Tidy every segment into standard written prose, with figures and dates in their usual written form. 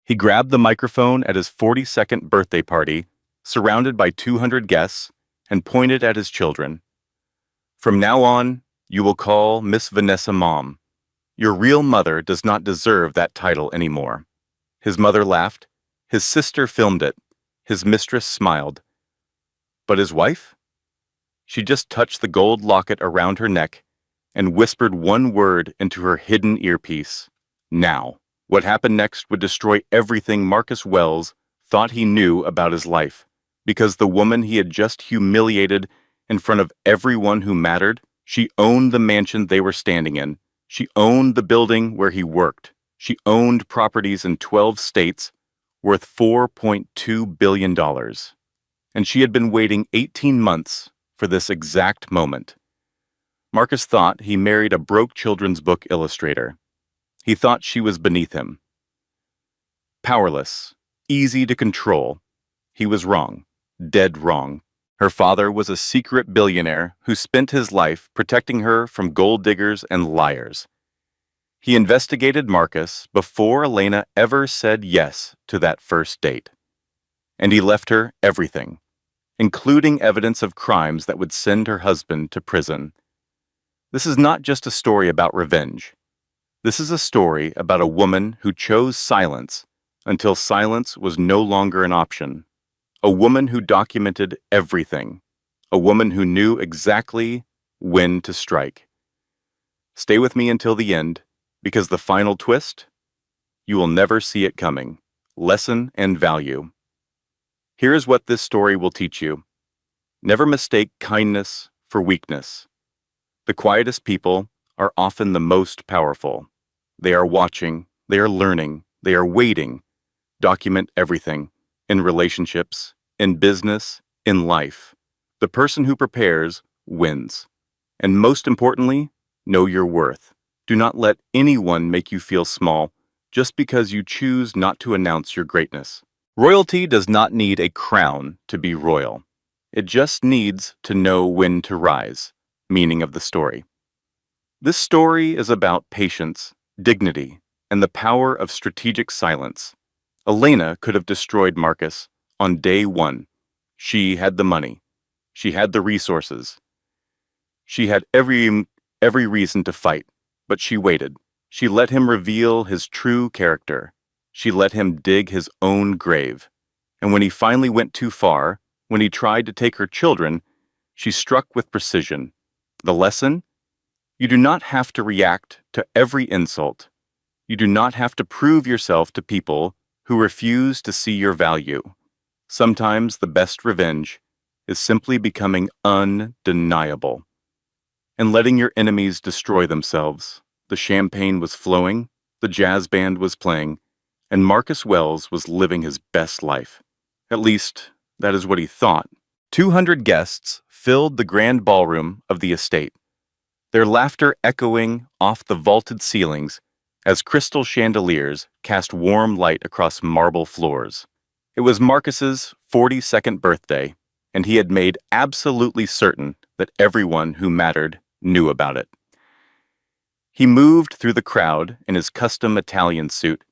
He grabbed the microphone at his 42nd birthday party, surrounded by 200 guests, and pointed at his children. "From now on, you will call Miss Vanessa Mom. Your real mother does not deserve that title anymore." His mother laughed. His sister filmed it. His mistress smiled. But his wife? She just touched the gold locket around her neck and whispered one word into her hidden earpiece. Now. What happened next would destroy everything Marcus Wells thought he knew about his life, because the woman he had just humiliated in front of everyone who mattered, she owned the mansion they were standing in. She owned the building where he worked. She owned properties in 12 states worth $4.2 billion. And she had been waiting 18 months for this exact moment. Marcus thought he married a broke children's book illustrator. He thought she was beneath him. Powerless, easy to control. He was wrong, dead wrong. Her father was a secret billionaire who spent his life protecting her from gold diggers and liars. He investigated Marcus before Elena ever said yes to that first date. And he left her everything, including evidence of crimes that would send her husband to prison. This is not just a story about revenge. This is a story about a woman who chose silence until silence was no longer an option. A woman who documented everything. A woman who knew exactly when to strike. Stay with me until the end, because the final twist, you will never see it coming. Lesson and value. Here is what this story will teach you. Never mistake kindness for weakness. The quietest people are often the most powerful. They are watching, they are learning, they are waiting. Document everything, in relationships, in business, in life. The person who prepares wins. And most importantly, know your worth. Do not let anyone make you feel small just because you choose not to announce your greatness. Royalty does not need a crown to be royal. It just needs to know when to rise. Meaning of the story. This story is about patience, dignity, and the power of strategic silence. Elena could have destroyed Marcus on day one. She had the money. She had the resources. She had every reason to fight, but she waited. She let him reveal his true character. She let him dig his own grave. And when he finally went too far, when he tried to take her children, she struck with precision. The lesson? You do not have to react to every insult. You do not have to prove yourself to people who refuse to see your value. Sometimes the best revenge is simply becoming undeniable and letting your enemies destroy themselves. The champagne was flowing, the jazz band was playing, and Marcus Wells was living his best life. At least, that is what he thought. 200 guests filled the grand ballroom of the estate, their laughter echoing off the vaulted ceilings as crystal chandeliers cast warm light across marble floors. It was Marcus's 42nd birthday, and he had made absolutely certain that everyone who mattered knew about it. He moved through the crowd in his custom Italian suit,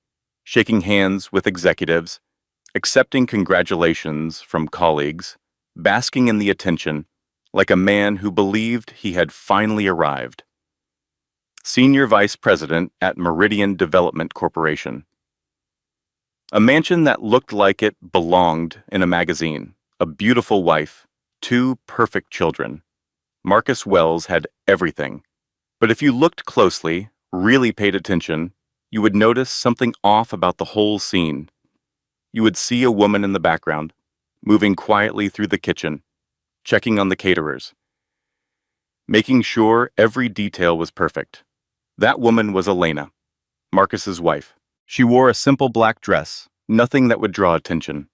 shaking hands with executives, accepting congratulations from colleagues, basking in the attention, like a man who believed he had finally arrived. Senior Vice President at Meridian Development Corporation. A mansion that looked like it belonged in a magazine, a beautiful wife, 2 perfect children. Marcus Wells had everything. But if you looked closely, really paid attention, you would notice something off about the whole scene. You would see a woman in the background, moving quietly through the kitchen, checking on the caterers, making sure every detail was perfect. That woman was Elena, Marcus's wife. She wore a simple black dress, nothing that would draw attention.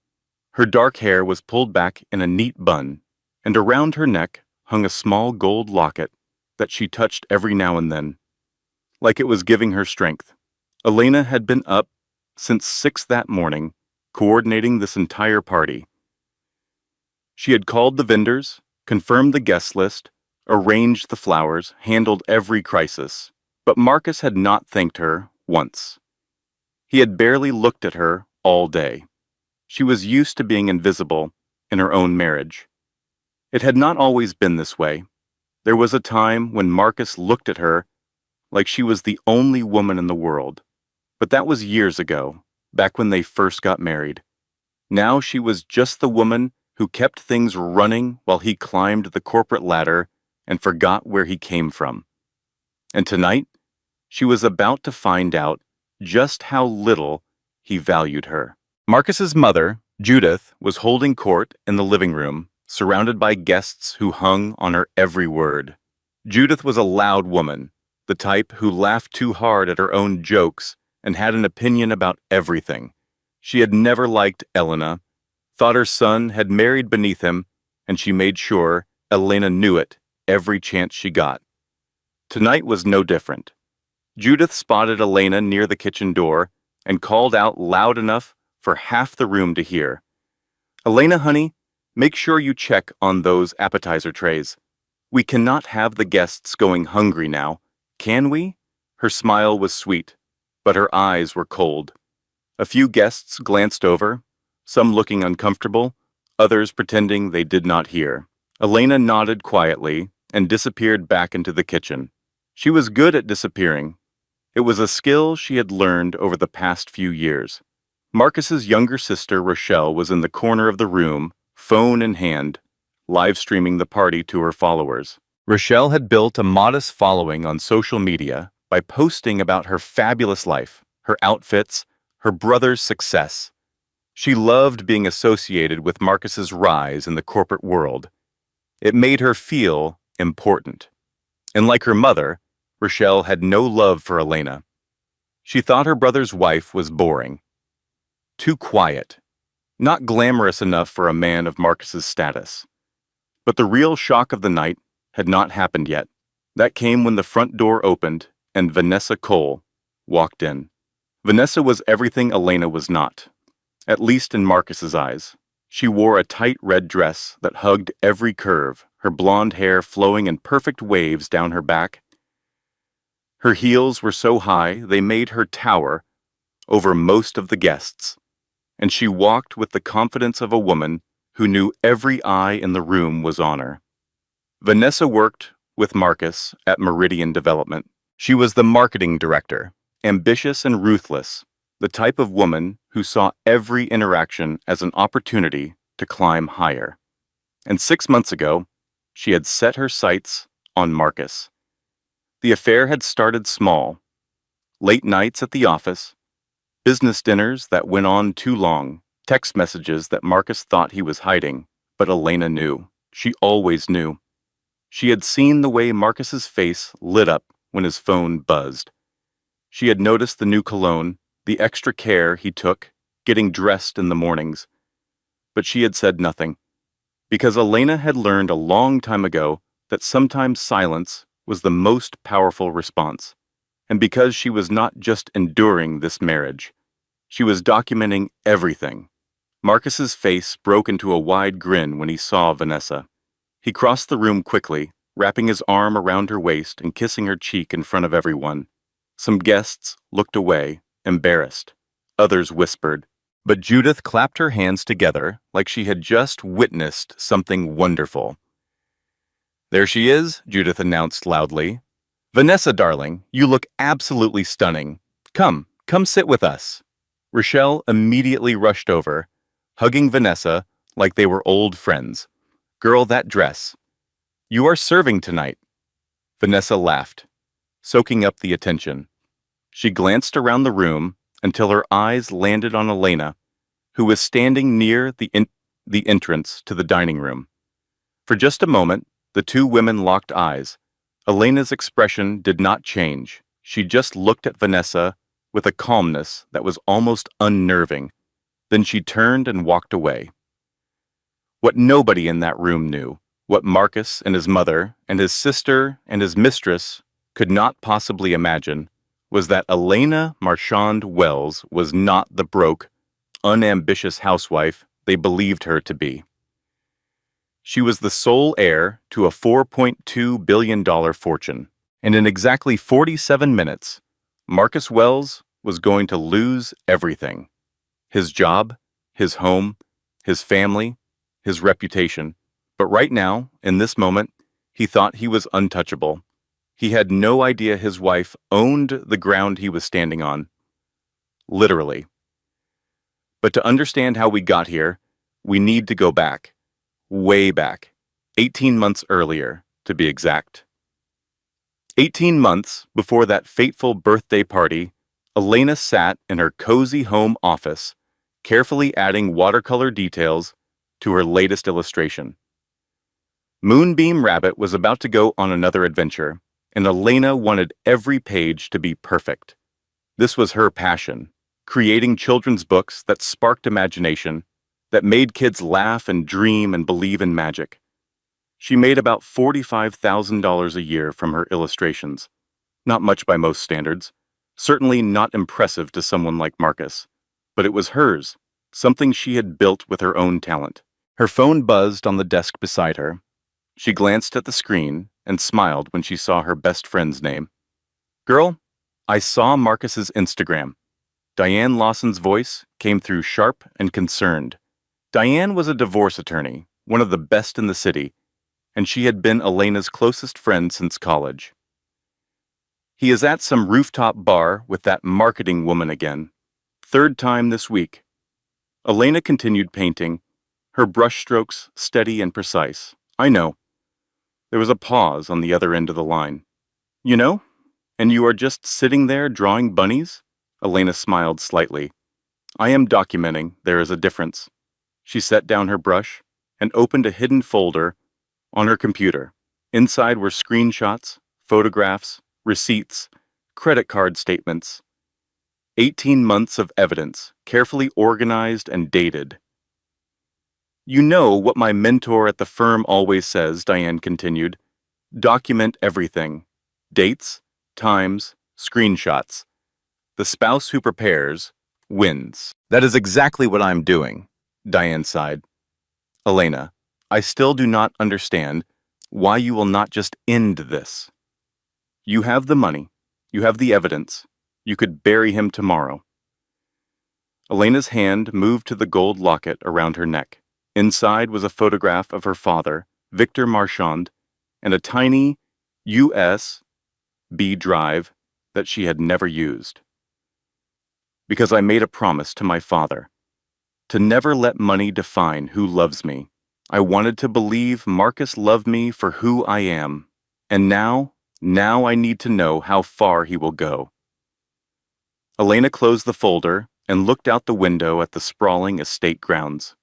Her dark hair was pulled back in a neat bun, and around her neck hung a small gold locket that she touched every now and then, like it was giving her strength. Elena had been up since 6 that morning, coordinating this entire party. She had called the vendors, confirmed the guest list, arranged the flowers, handled every crisis. But Marcus had not thanked her once. He had barely looked at her all day. She was used to being invisible in her own marriage. It had not always been this way. There was a time when Marcus looked at her like she was the only woman in the world. But that was years ago, back when they first got married. Now she was just the woman who kept things running while he climbed the corporate ladder and forgot where he came from. And tonight, she was about to find out just how little he valued her. Marcus's mother, Judith, was holding court in the living room, surrounded by guests who hung on her every word. Judith was a loud woman, the type who laughed too hard at her own jokes and had an opinion about everything. She had never liked Elena, thought her son had married beneath him, and she made sure Elena knew it every chance she got. Tonight was no different. Judith spotted Elena near the kitchen door and called out loud enough for half the room to hear. "Elena, honey, make sure you check on those appetizer trays. We cannot have the guests going hungry now, can we?" Her smile was sweet, but her eyes were cold. A few guests glanced over, some looking uncomfortable, others pretending they did not hear. Elena nodded quietly and disappeared back into the kitchen. She was good at disappearing. It was a skill she had learned over the past few years. Marcus's younger sister, Rochelle, was in the corner of the room, phone in hand, live streaming the party to her followers. Rochelle had built a modest following on social media by posting about her fabulous life, her outfits, her brother's success. She loved being associated with Marcus's rise in the corporate world. It made her feel important. And like her mother, Rochelle had no love for Elena. She thought her brother's wife was boring. Too quiet. Not glamorous enough for a man of Marcus's status. But the real shock of the night had not happened yet. That came when the front door opened and Vanessa Cole walked in. Vanessa was everything Elena was not, at least in Marcus's eyes. She wore a tight red dress that hugged every curve, her blonde hair flowing in perfect waves down her back. Her heels were so high they made her tower over most of the guests, and she walked with the confidence of a woman who knew every eye in the room was on her. Vanessa worked with Marcus at Meridian Development. She was the marketing director, ambitious and ruthless, the type of woman who saw every interaction as an opportunity to climb higher. And 6 months ago, she had set her sights on Marcus. The affair had started small. Late nights at the office, business dinners that went on too long, text messages that Marcus thought he was hiding, but Elena knew. She always knew. She had seen the way Marcus's face lit up when his phone buzzed. She had noticed the new cologne, the extra care he took, getting dressed in the mornings. But she had said nothing, because Elena had learned a long time ago that sometimes silence was the most powerful response, and because she was not just enduring this marriage, she was documenting everything. Marcus's face broke into a wide grin when he saw Vanessa. He crossed the room quickly, wrapping his arm around her waist and kissing her cheek in front of everyone. Some guests looked away, embarrassed. Others whispered. But Judith clapped her hands together like she had just witnessed something wonderful. "There she is," Judith announced loudly. "Vanessa, darling, you look absolutely stunning. Come sit with us." Rochelle immediately rushed over, hugging Vanessa like they were old friends. "Girl, that dress. You are serving tonight." Vanessa laughed, soaking up the attention. She glanced around the room until her eyes landed on Elena, who was standing near the entrance to the dining room. For just a moment, the two women locked eyes. Elena's expression did not change. She just looked at Vanessa with a calmness that was almost unnerving. Then she turned and walked away. What nobody in that room knew, what Marcus and his mother and his sister and his mistress could not possibly imagine, was that Elena Marchand Wells was not the broke, unambitious housewife they believed her to be. She was the sole heir to a $4.2 billion fortune, and in exactly 47 minutes, Marcus Wells was going to lose everything. his job, his home, his family, his reputation. But right now, in this moment, he thought he was untouchable. He had no idea his wife owned the ground he was standing on. Literally. But to understand how we got here, we need to go back. Way back. 18 months earlier, to be exact. 18 months before that fateful birthday party, Elena sat in her cozy home office, carefully adding watercolor details to her latest illustration. Moonbeam Rabbit was about to go on another adventure, and Elena wanted every page to be perfect. This was her passion, creating children's books that sparked imagination, that made kids laugh and dream and believe in magic. She made about $45,000 a year from her illustrations. Not much by most standards, certainly not impressive to someone like Marcus. But it was hers, something she had built with her own talent. Her phone buzzed on the desk beside her. She glanced at the screen and smiled when she saw her best friend's name. "Girl, I saw Marcus's Instagram." Diane Lawson's voice came through sharp and concerned. Diane was a divorce attorney, one of the best in the city, and she had been Elena's closest friend since college. "He is at some rooftop bar with that marketing woman again. Third time this week." Elena continued painting, her brushstrokes steady and precise. "I know." There was a pause on the other end of the line. "You know? And you are just sitting there drawing bunnies?" Elena smiled slightly. "I am documenting. There is a difference." She set down her brush and opened a hidden folder on her computer. Inside were screenshots, photographs, receipts, credit card statements. 18 months of evidence, carefully organized and dated. "You know what my mentor at the firm always says," Diane continued. "Document everything. Dates, times, screenshots. The spouse who prepares wins." "That is exactly what I'm doing," Diane sighed. "Elena, I still do not understand why you will not just end this. You have the money. You have the evidence. You could bury him tomorrow." Elena's hand moved to the gold locket around her neck. Inside was a photograph of her father, Victor Marchand, and a tiny USB drive that she had never used. "Because I made a promise to my father, to never let money define who loves me. I wanted to believe Marcus loved me for who I am. And now I need to know how far he will go." Elena closed the folder and looked out the window at the sprawling estate grounds.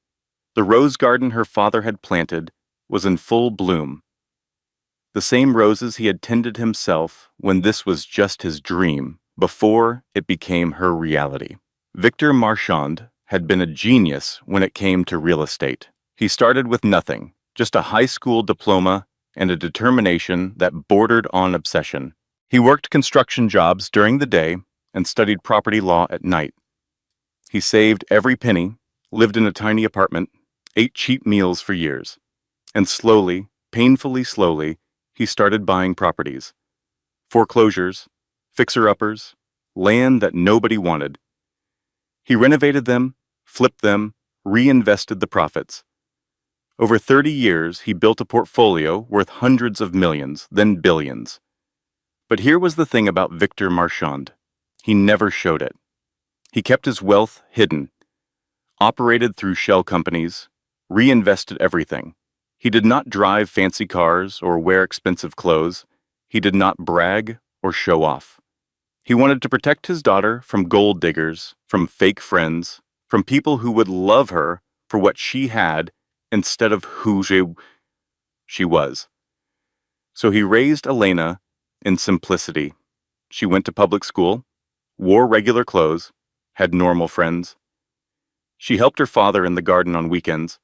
The rose garden her father had planted was in full bloom. The same roses he had tended himself when this was just his dream, before it became her reality. Victor Marchand had been a genius when it came to real estate. He started with nothing, just a high school diploma and a determination that bordered on obsession. He worked construction jobs during the day and studied property law at night. He saved every penny, lived in a tiny apartment, ate cheap meals for years. And slowly, painfully slowly, he started buying properties. Foreclosures, fixer-uppers, land that nobody wanted. He renovated them, flipped them, reinvested the profits. Over 30 years, he built a portfolio worth hundreds of millions, then billions. But here was the thing about Victor Marchand. He never showed it. He kept his wealth hidden, operated through shell companies, reinvested everything. He did not drive fancy cars or wear expensive clothes. He did not brag or show off. He wanted to protect his daughter from gold diggers, from fake friends, from people who would love her for what she had instead of who she was. So he raised Elena in simplicity. She went to public school, wore regular clothes, had normal friends. She helped her father in the garden on weekends,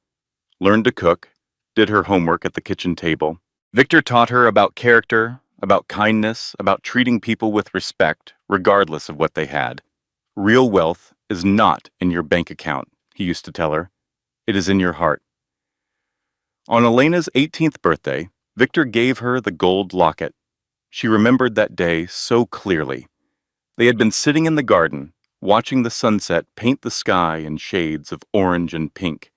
learned to cook, did her homework at the kitchen table. Victor taught her about character, about kindness, about treating people with respect, regardless of what they had. "Real wealth is not in your bank account," he used to tell her. "It is in your heart." On Elena's 18th birthday, Victor gave her the gold locket. She remembered that day so clearly. They had been sitting in the garden, watching the sunset paint the sky in shades of orange and pink.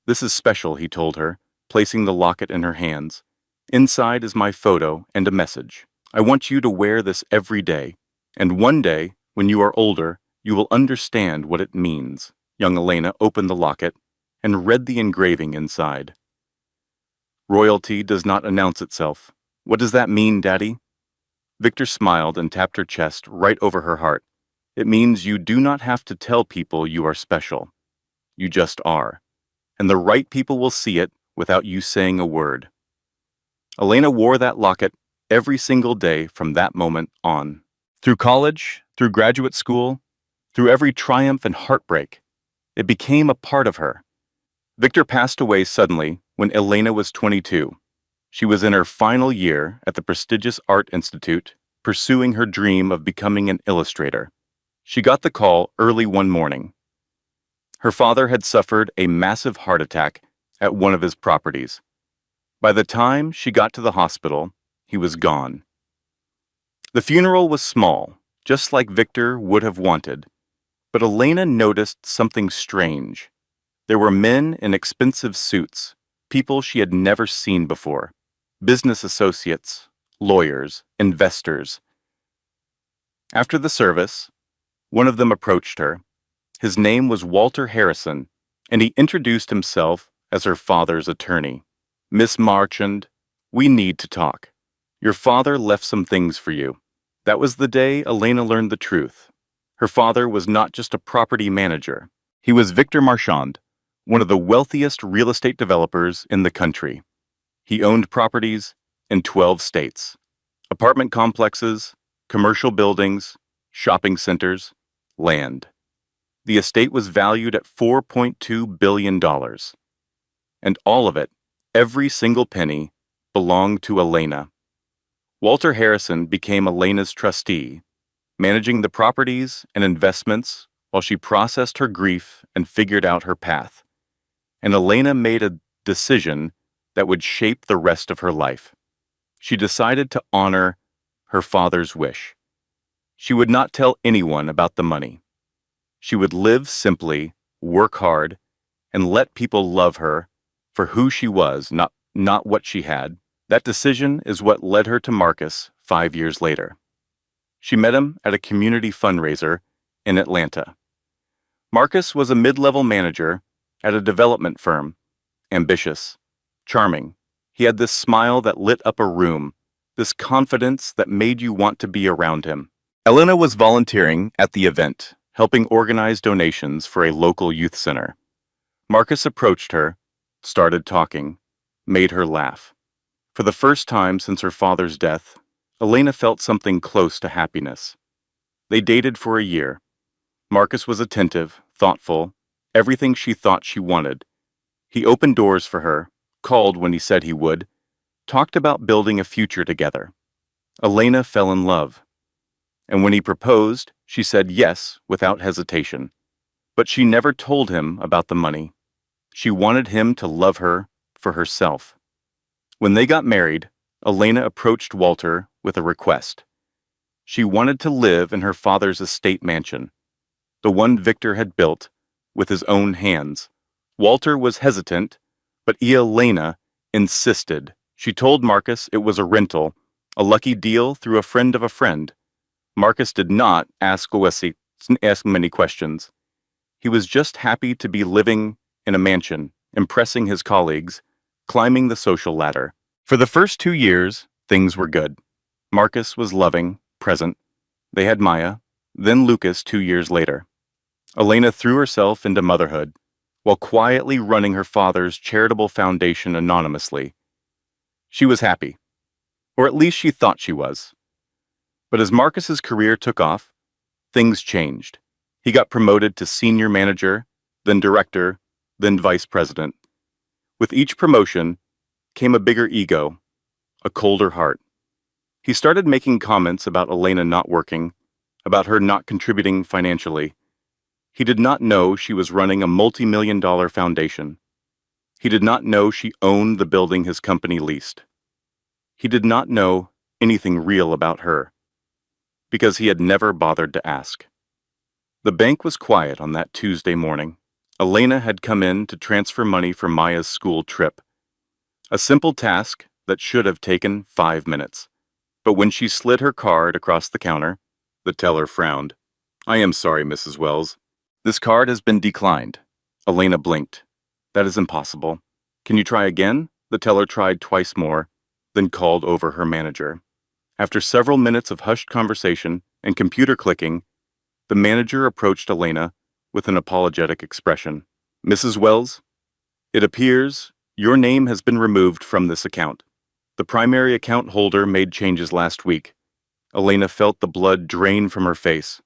"This is special," he told her, placing the locket in her hands. "Inside is my photo and a message. I want you to wear this every day, and one day, when you are older, you will understand what it means." Young Elena opened the locket and read the engraving inside. "Royalty does not announce itself. What does that mean, Daddy?" Victor smiled and tapped her chest right over her heart. "It means you do not have to tell people you are special. You just are. And the right people will see it without you saying a word." Elena wore that locket every single day from that moment on. Through college, through graduate school, through every triumph and heartbreak, it became a part of her. Victor passed away suddenly when Elena was 22. She was in her final year at the prestigious Art Institute, pursuing her dream of becoming an illustrator. She got the call early one morning. Her father had suffered a massive heart attack at one of his properties. By the time she got to the hospital, he was gone. The funeral was small, just like Victor would have wanted, but Elena noticed something strange. There were men in expensive suits, people she had never seen before, business associates, lawyers, investors. After the service, one of them approached her. His name was Walter Harrison, and he introduced himself as her father's attorney. "Miss Marchand, we need to talk. Your father left some things for you." That was the day Elena learned the truth. Her father was not just a property manager. He was Victor Marchand, one of the wealthiest real estate developers in the country. He owned properties in 12 states, apartment complexes, commercial buildings, shopping centers, land. The estate was valued at $4.2 billion, and all of it, every single penny, belonged to Elena. Walter Harrison became Elena's trustee, managing the properties and investments while she processed her grief and figured out her path. And Elena made a decision that would shape the rest of her life. She decided to honor her father's wish. She would not tell anyone about the money. She would live simply, work hard, and let people love her for who she was, not what she had. That decision is what led her to Marcus 5 years later. She met him at a community fundraiser in Atlanta. Marcus was a mid-level manager at a development firm, ambitious, charming. He had this smile that lit up a room, this confidence that made you want to be around him. Elena was volunteering at the event, helping organize donations for a local youth center. Marcus approached her, started talking, made her laugh. For the first time since her father's death, Elena felt something close to happiness. They dated for a year. Marcus was attentive, thoughtful, everything she thought she wanted. He opened doors for her, called when he said he would, talked about building a future together. Elena fell in love. And when he proposed, she said yes without hesitation. But she never told him about the money. She wanted him to love her for herself. When they got married, Elena approached Walter with a request. She wanted to live in her father's estate mansion, the one Victor had built with his own hands. Walter was hesitant, but Elena insisted. She told Marcus it was a rental, a lucky deal through a friend of a friend. Marcus did not ask many questions. He was just happy to be living in a mansion, impressing his colleagues, climbing the social ladder. For the first 2 years, things were good. Marcus was loving, present. They had Maya, then Lucas 2 years later. Elena threw herself into motherhood, while quietly running her father's charitable foundation anonymously. She was happy, or at least she thought she was. But as Marcus's career took off, things changed. He got promoted to senior manager, then director, then vice president. With each promotion came a bigger ego, a colder heart. He started making comments about Elena not working, about her not contributing financially. He did not know she was running a multi-million-dollar foundation. He did not know she owned the building his company leased. He did not know anything real about her, because he had never bothered to ask. The bank was quiet on that Tuesday morning. Elena had come in to transfer money for Maya's school trip. A simple task that should have taken 5 minutes. But when she slid her card across the counter, the teller frowned. "I am sorry, Mrs. Wells. This card has been declined." Elena blinked. "That is impossible. Can you try again?" The teller tried twice more, then called over her manager. After several minutes of hushed conversation and computer clicking, the manager approached Elena with an apologetic expression. "Mrs. Wells, it appears your name has been removed from this account. The primary account holder made changes last week." Elena felt the blood drain from her face.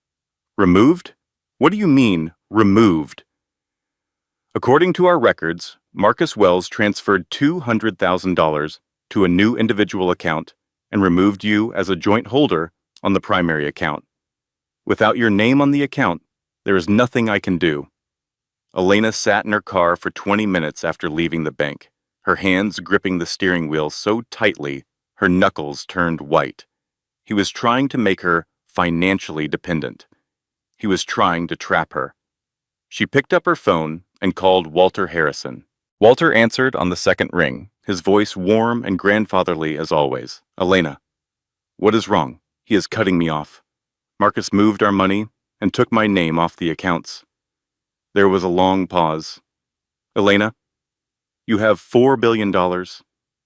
"Removed? What do you mean, removed?" "According to our records, Marcus Wells transferred $200,000 to a new individual account and removed you as a joint holder on the primary account. Without your name on the account, there is nothing I can do." Elena sat in her car for 20 minutes after leaving the bank, her hands gripping the steering wheel so tightly her knuckles turned white. He was trying to make her financially dependent. He was trying to trap her. She picked up her phone and called Walter Harrison. Walter answered on the second ring, his voice warm and grandfatherly as always. "Elena, what is wrong? He is cutting me off. Marcus moved our money and took my name off the accounts." There was a long pause. "Elena, you have $4 billion.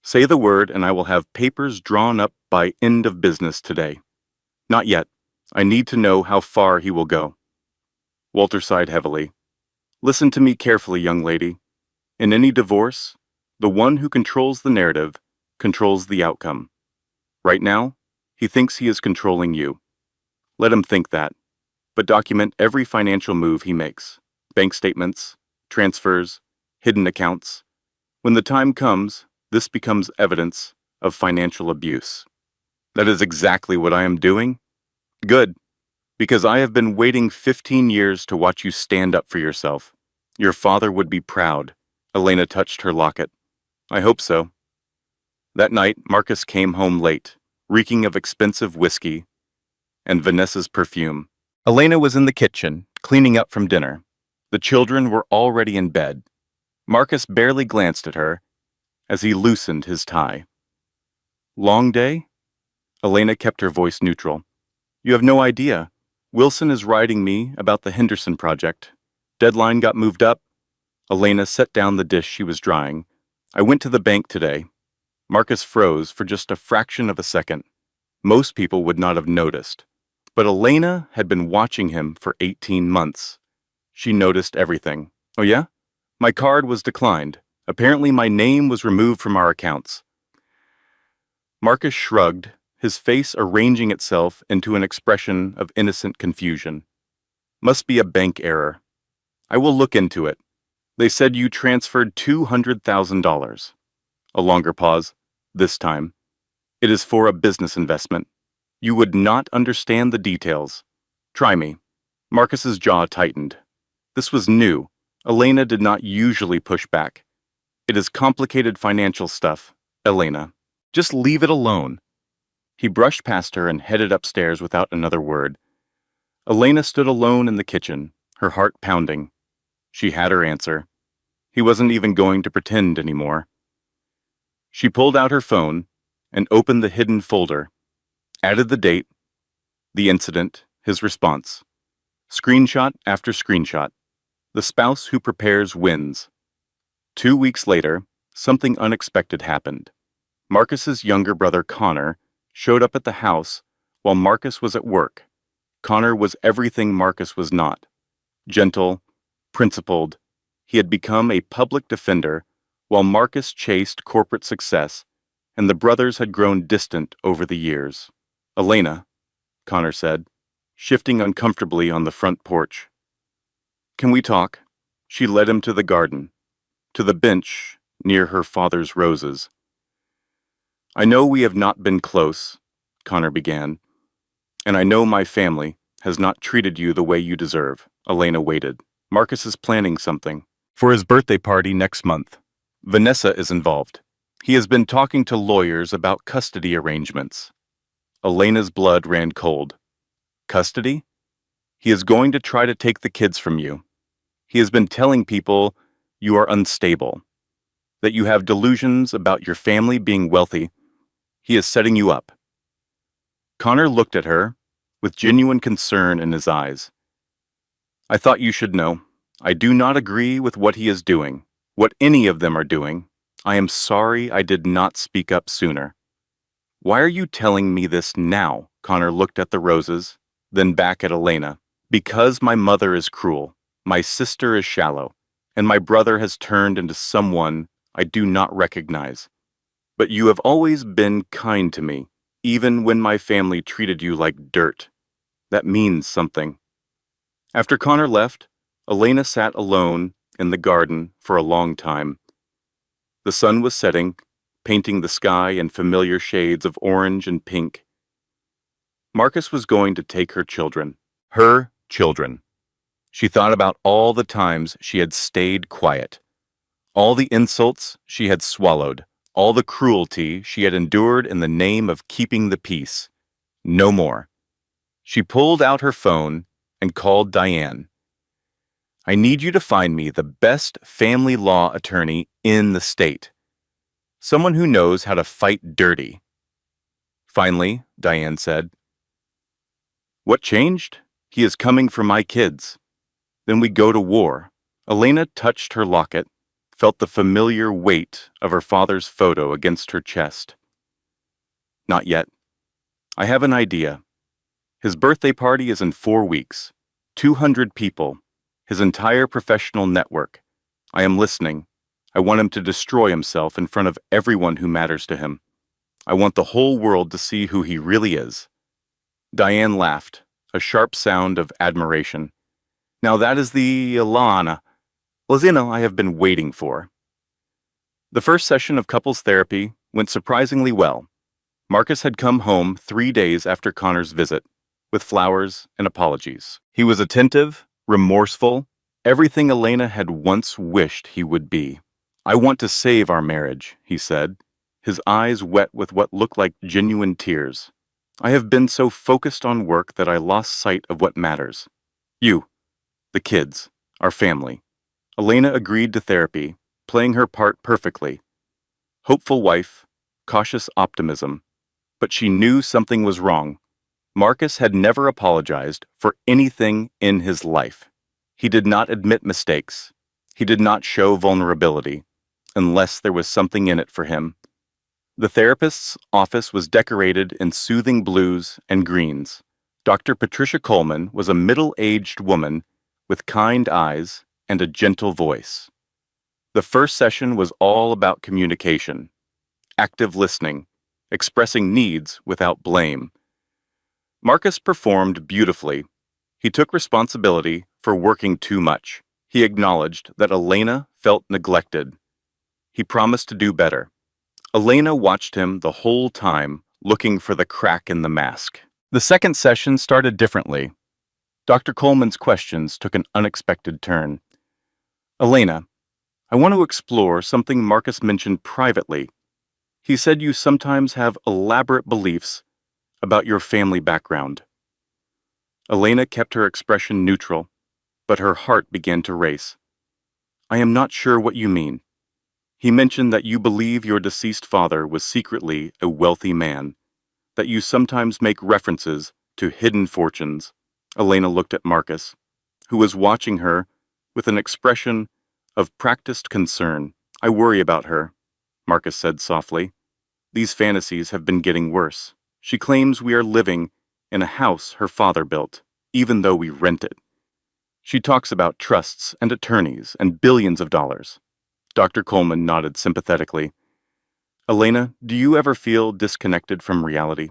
Say the word and I will have papers drawn up by end of business today." "Not yet. I need to know how far he will go." Walter sighed heavily. "Listen to me carefully, young lady. In any divorce, the one who controls the narrative controls the outcome. Right now, he thinks he is controlling you. Let him think that, but document every financial move he makes. Bank statements, transfers, hidden accounts. When the time comes, this becomes evidence of financial abuse." "That is exactly what I am doing." "Good, because I have been waiting 15 years to watch you stand up for yourself. Your father would be proud." Elena touched her locket. "I hope so." That night, Marcus came home late, reeking of expensive whiskey and Vanessa's perfume. Elena was in the kitchen, cleaning up from dinner. The children were already in bed. Marcus barely glanced at her as he loosened his tie. "Long day?" Elena kept her voice neutral. "You have no idea. Wilson is writing me about the Henderson project. Deadline got moved up." Elena set down the dish she was drying. "I went to the bank today." Marcus froze for just a fraction of a second. Most people would not have noticed. But Elena had been watching him for 18 months. She noticed everything. "Oh yeah? My card was declined. Apparently my name was removed from our accounts." Marcus shrugged, his face arranging itself into an expression of innocent confusion. "Must be a bank error. I will look into it. They said you transferred $200,000. A longer pause. This time. "It is for a business investment. You would not understand the details. Try me." Marcus's jaw tightened. This was new. Elena did not usually push back. "It is complicated financial stuff, Elena. Just leave it alone." He brushed past her and headed upstairs without another word. Elena stood alone in the kitchen, her heart pounding. She had her answer. He wasn't even going to pretend anymore. She pulled out her phone and opened the hidden folder, added the date, the incident, his response. Screenshot after screenshot. The spouse who prepares wins. 2 weeks later, something unexpected happened. Marcus's younger brother, Connor, showed up at the house while Marcus was at work. Connor was everything Marcus was not. Gentle, principled, he had become a public defender while Marcus chased corporate success, and the brothers had grown distant over the years. "Elena," Connor said, shifting uncomfortably on the front porch. "Can we talk?" She led him to the garden, to the bench near her father's roses. "I know we have not been close," Connor began, "and I know my family has not treated you the way you deserve." Elena waited. "Marcus is planning something for his birthday party next month. Vanessa is involved. He has been talking to lawyers about custody arrangements." Elena's blood ran cold. "Custody?" He is going to try to take the kids from you. He has been telling people you are unstable, that you have delusions about your family being wealthy. He is setting you up. Connor looked at her with genuine concern in his eyes. I thought you should know. I do not agree with what he is doing, what any of them are doing. I am sorry I did not speak up sooner. Why are you telling me this now? Connor looked at the roses, then back at Elena. Because my mother is cruel, my sister is shallow, and my brother has turned into someone I do not recognize. But you have always been kind to me, even when my family treated you like dirt. That means something. After Connor left, Elena sat alone in the garden for a long time. The sun was setting, painting the sky in familiar shades of orange and pink. Marcus was going to take her children. Her children. She thought about all the times she had stayed quiet, all the insults she had swallowed, all the cruelty she had endured in the name of keeping the peace. No more. She pulled out her phone and called Diane. I need you to find me the best family law attorney in the state. Someone who knows how to fight dirty. Finally, Diane said, What changed? He is coming for my kids. Then we go to war. Elena touched her locket, felt the familiar weight of her father's photo against her chest. Not yet. I have an idea. His birthday party is in 4 weeks. 200 people. His entire professional network. I am listening. I want him to destroy himself in front of everyone who matters to him. I want the whole world to see who he really is. Diane laughed, a sharp sound of admiration. Now that is the Lazina I have been waiting for. The first session of couples therapy went surprisingly well. Marcus had come home 3 days after Connor's visit, with flowers and apologies. He was attentive, remorseful, everything Elena had once wished he would be. I want to save our marriage, he said, his eyes wet with what looked like genuine tears. I have been so focused on work that I lost sight of what matters. You, the kids, our family. Elena agreed to therapy, playing her part perfectly. Hopeful wife, cautious optimism. But she knew something was wrong. Marcus had never apologized for anything in his life. He did not admit mistakes. He did not show vulnerability, unless there was something in it for him. The therapist's office was decorated in soothing blues and greens. Dr. Patricia Coleman was a middle-aged woman with kind eyes and a gentle voice. The first session was all about communication, active listening, expressing needs without blame. Marcus performed beautifully. He took responsibility for working too much. He acknowledged that Elena felt neglected. He promised to do better. Elena watched him the whole time, looking for the crack in the mask. The second session started differently. Dr. Coleman's questions took an unexpected turn. Elena, I want to explore something Marcus mentioned privately. He said you sometimes have elaborate beliefs about your family background. Elena kept her expression neutral, but her heart began to race. I am not sure what you mean. He mentioned that you believe your deceased father was secretly a wealthy man, that you sometimes make references to hidden fortunes. Elena looked at Marcus, who was watching her with an expression of practiced concern. I worry about her, Marcus said softly. These fantasies have been getting worse. She claims we are living in a house her father built, even though we rent it. She talks about trusts and attorneys and billions of dollars. Dr. Coleman nodded sympathetically. Elena, do you ever feel disconnected from reality?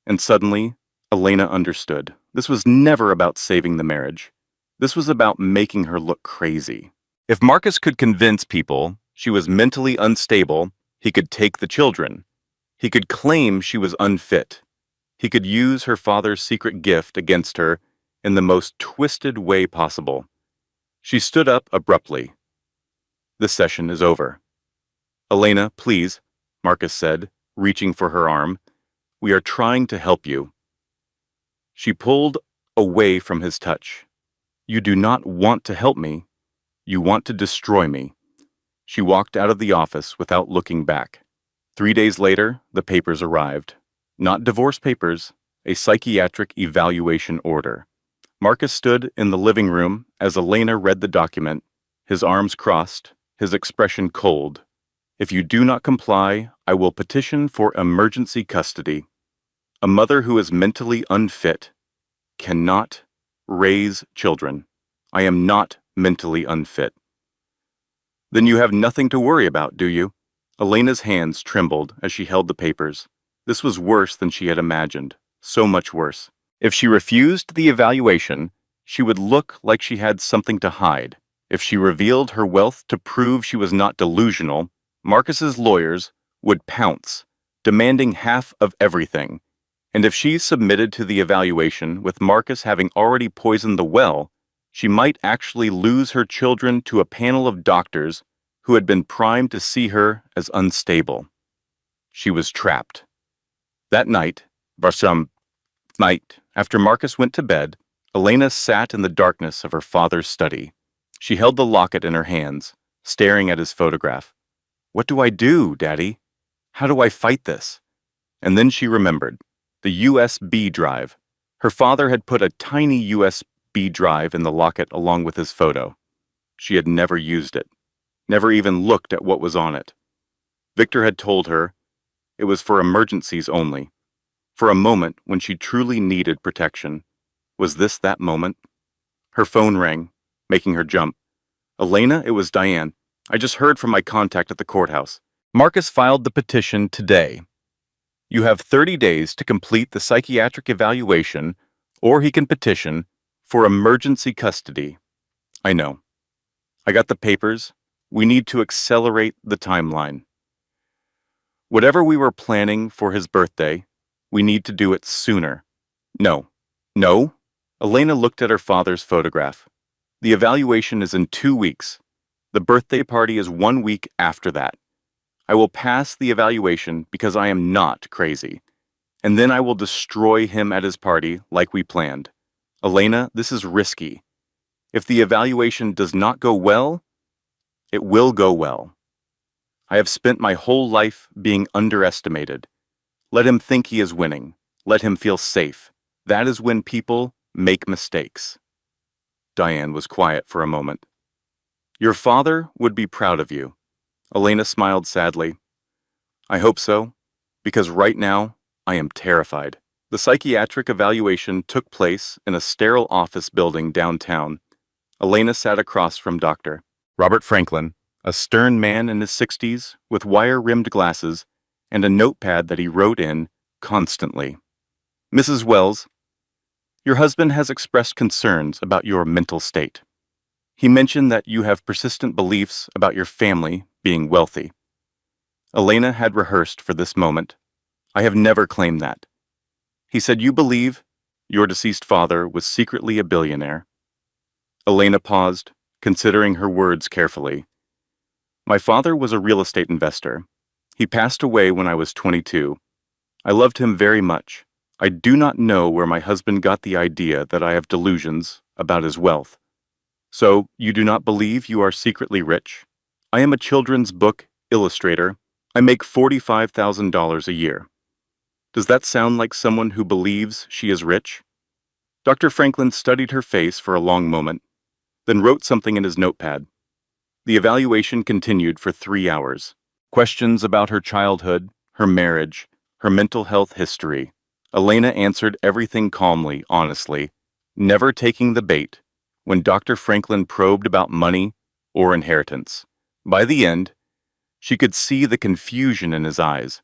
And suddenly, Elena understood. This was never about saving the marriage. This was about making her look crazy. If Marcus could convince people she was mentally unstable, he could take the children. He could claim she was unfit. He could use her father's secret gift against her in the most twisted way possible. She stood up abruptly. The session is over. Elena, please, Marcus said, reaching for her arm. We are trying to help you. She pulled away from his touch. You do not want to help me. You want to destroy me. She walked out of the office without looking back. 3 days later, the papers arrived. Not divorce papers, a psychiatric evaluation order. Marcus stood in the living room as Elena read the document, his arms crossed, his expression cold. If you do not comply, I will petition for emergency custody. A mother who is mentally unfit cannot raise children. I am not mentally unfit. Then you have nothing to worry about, do you? Elena's hands trembled as she held the papers. This was worse than she had imagined. So much worse. If she refused the evaluation, she would look like she had something to hide. If she revealed her wealth to prove she was not delusional, Marcus's lawyers would pounce, demanding half of everything. And if she submitted to the evaluation with Marcus having already poisoned the well, she might actually lose her children to a panel of doctors who had been primed to see her as unstable. She was trapped. That night, after Marcus went to bed, Elena sat in the darkness of her father's study. She held the locket in her hands, staring at his photograph. What do I do, Daddy? How do I fight this? And then she remembered. The USB drive. Her father had put a tiny USB drive in the locket along with his photo. She had never used it, never even looked at what was on it. Victor had told her it was for emergencies only, for a moment when she truly needed protection. Was this that moment? Her phone rang, making her jump. Elena, it was Diane. I just heard from my contact at the courthouse. Marcus filed the petition today. You have 30 days to complete the psychiatric evaluation, or he can petition for emergency custody. I know. I got the papers. We need to accelerate the timeline. Whatever we were planning for his birthday, we need to do it sooner. No. No? Elena looked at her father's photograph. The evaluation is in 2 weeks. The birthday party is 1 week after that. I will pass the evaluation because I am not crazy. And then I will destroy him at his party like we planned. Elena, this is risky. If the evaluation does not go well, it will go well. I have spent my whole life being underestimated. Let him think he is winning. Let him feel safe. That is when people make mistakes. Diane was quiet for a moment. Your father would be proud of you. Elena smiled sadly. I hope so, because right now, I am terrified. The psychiatric evaluation took place in a sterile office building downtown. Elena sat across from Dr. Robert Franklin, a stern man in his 60s with wire-rimmed glasses and a notepad that he wrote in constantly. Mrs. Wells, your husband has expressed concerns about your mental state. He mentioned that you have persistent beliefs about your family being wealthy. Elena had rehearsed for this moment. I have never claimed that. He said you believe your deceased father was secretly a billionaire. Elena paused, considering her words carefully. My father was a real estate investor. He passed away when I was 22. I loved him very much. I do not know where my husband got the idea that I have delusions about his wealth. So, you do not believe you are secretly rich? I am a children's book illustrator. I make $45,000 a year. Does that sound like someone who believes she is rich? Dr. Franklin studied her face for a long moment, then wrote something in his notepad. The evaluation continued for 3 hours. Questions about her childhood, her marriage, her mental health history. Elena answered everything calmly, honestly, never taking the bait when Dr. Franklin probed about money or inheritance. By the end, she could see the confusion in his eyes.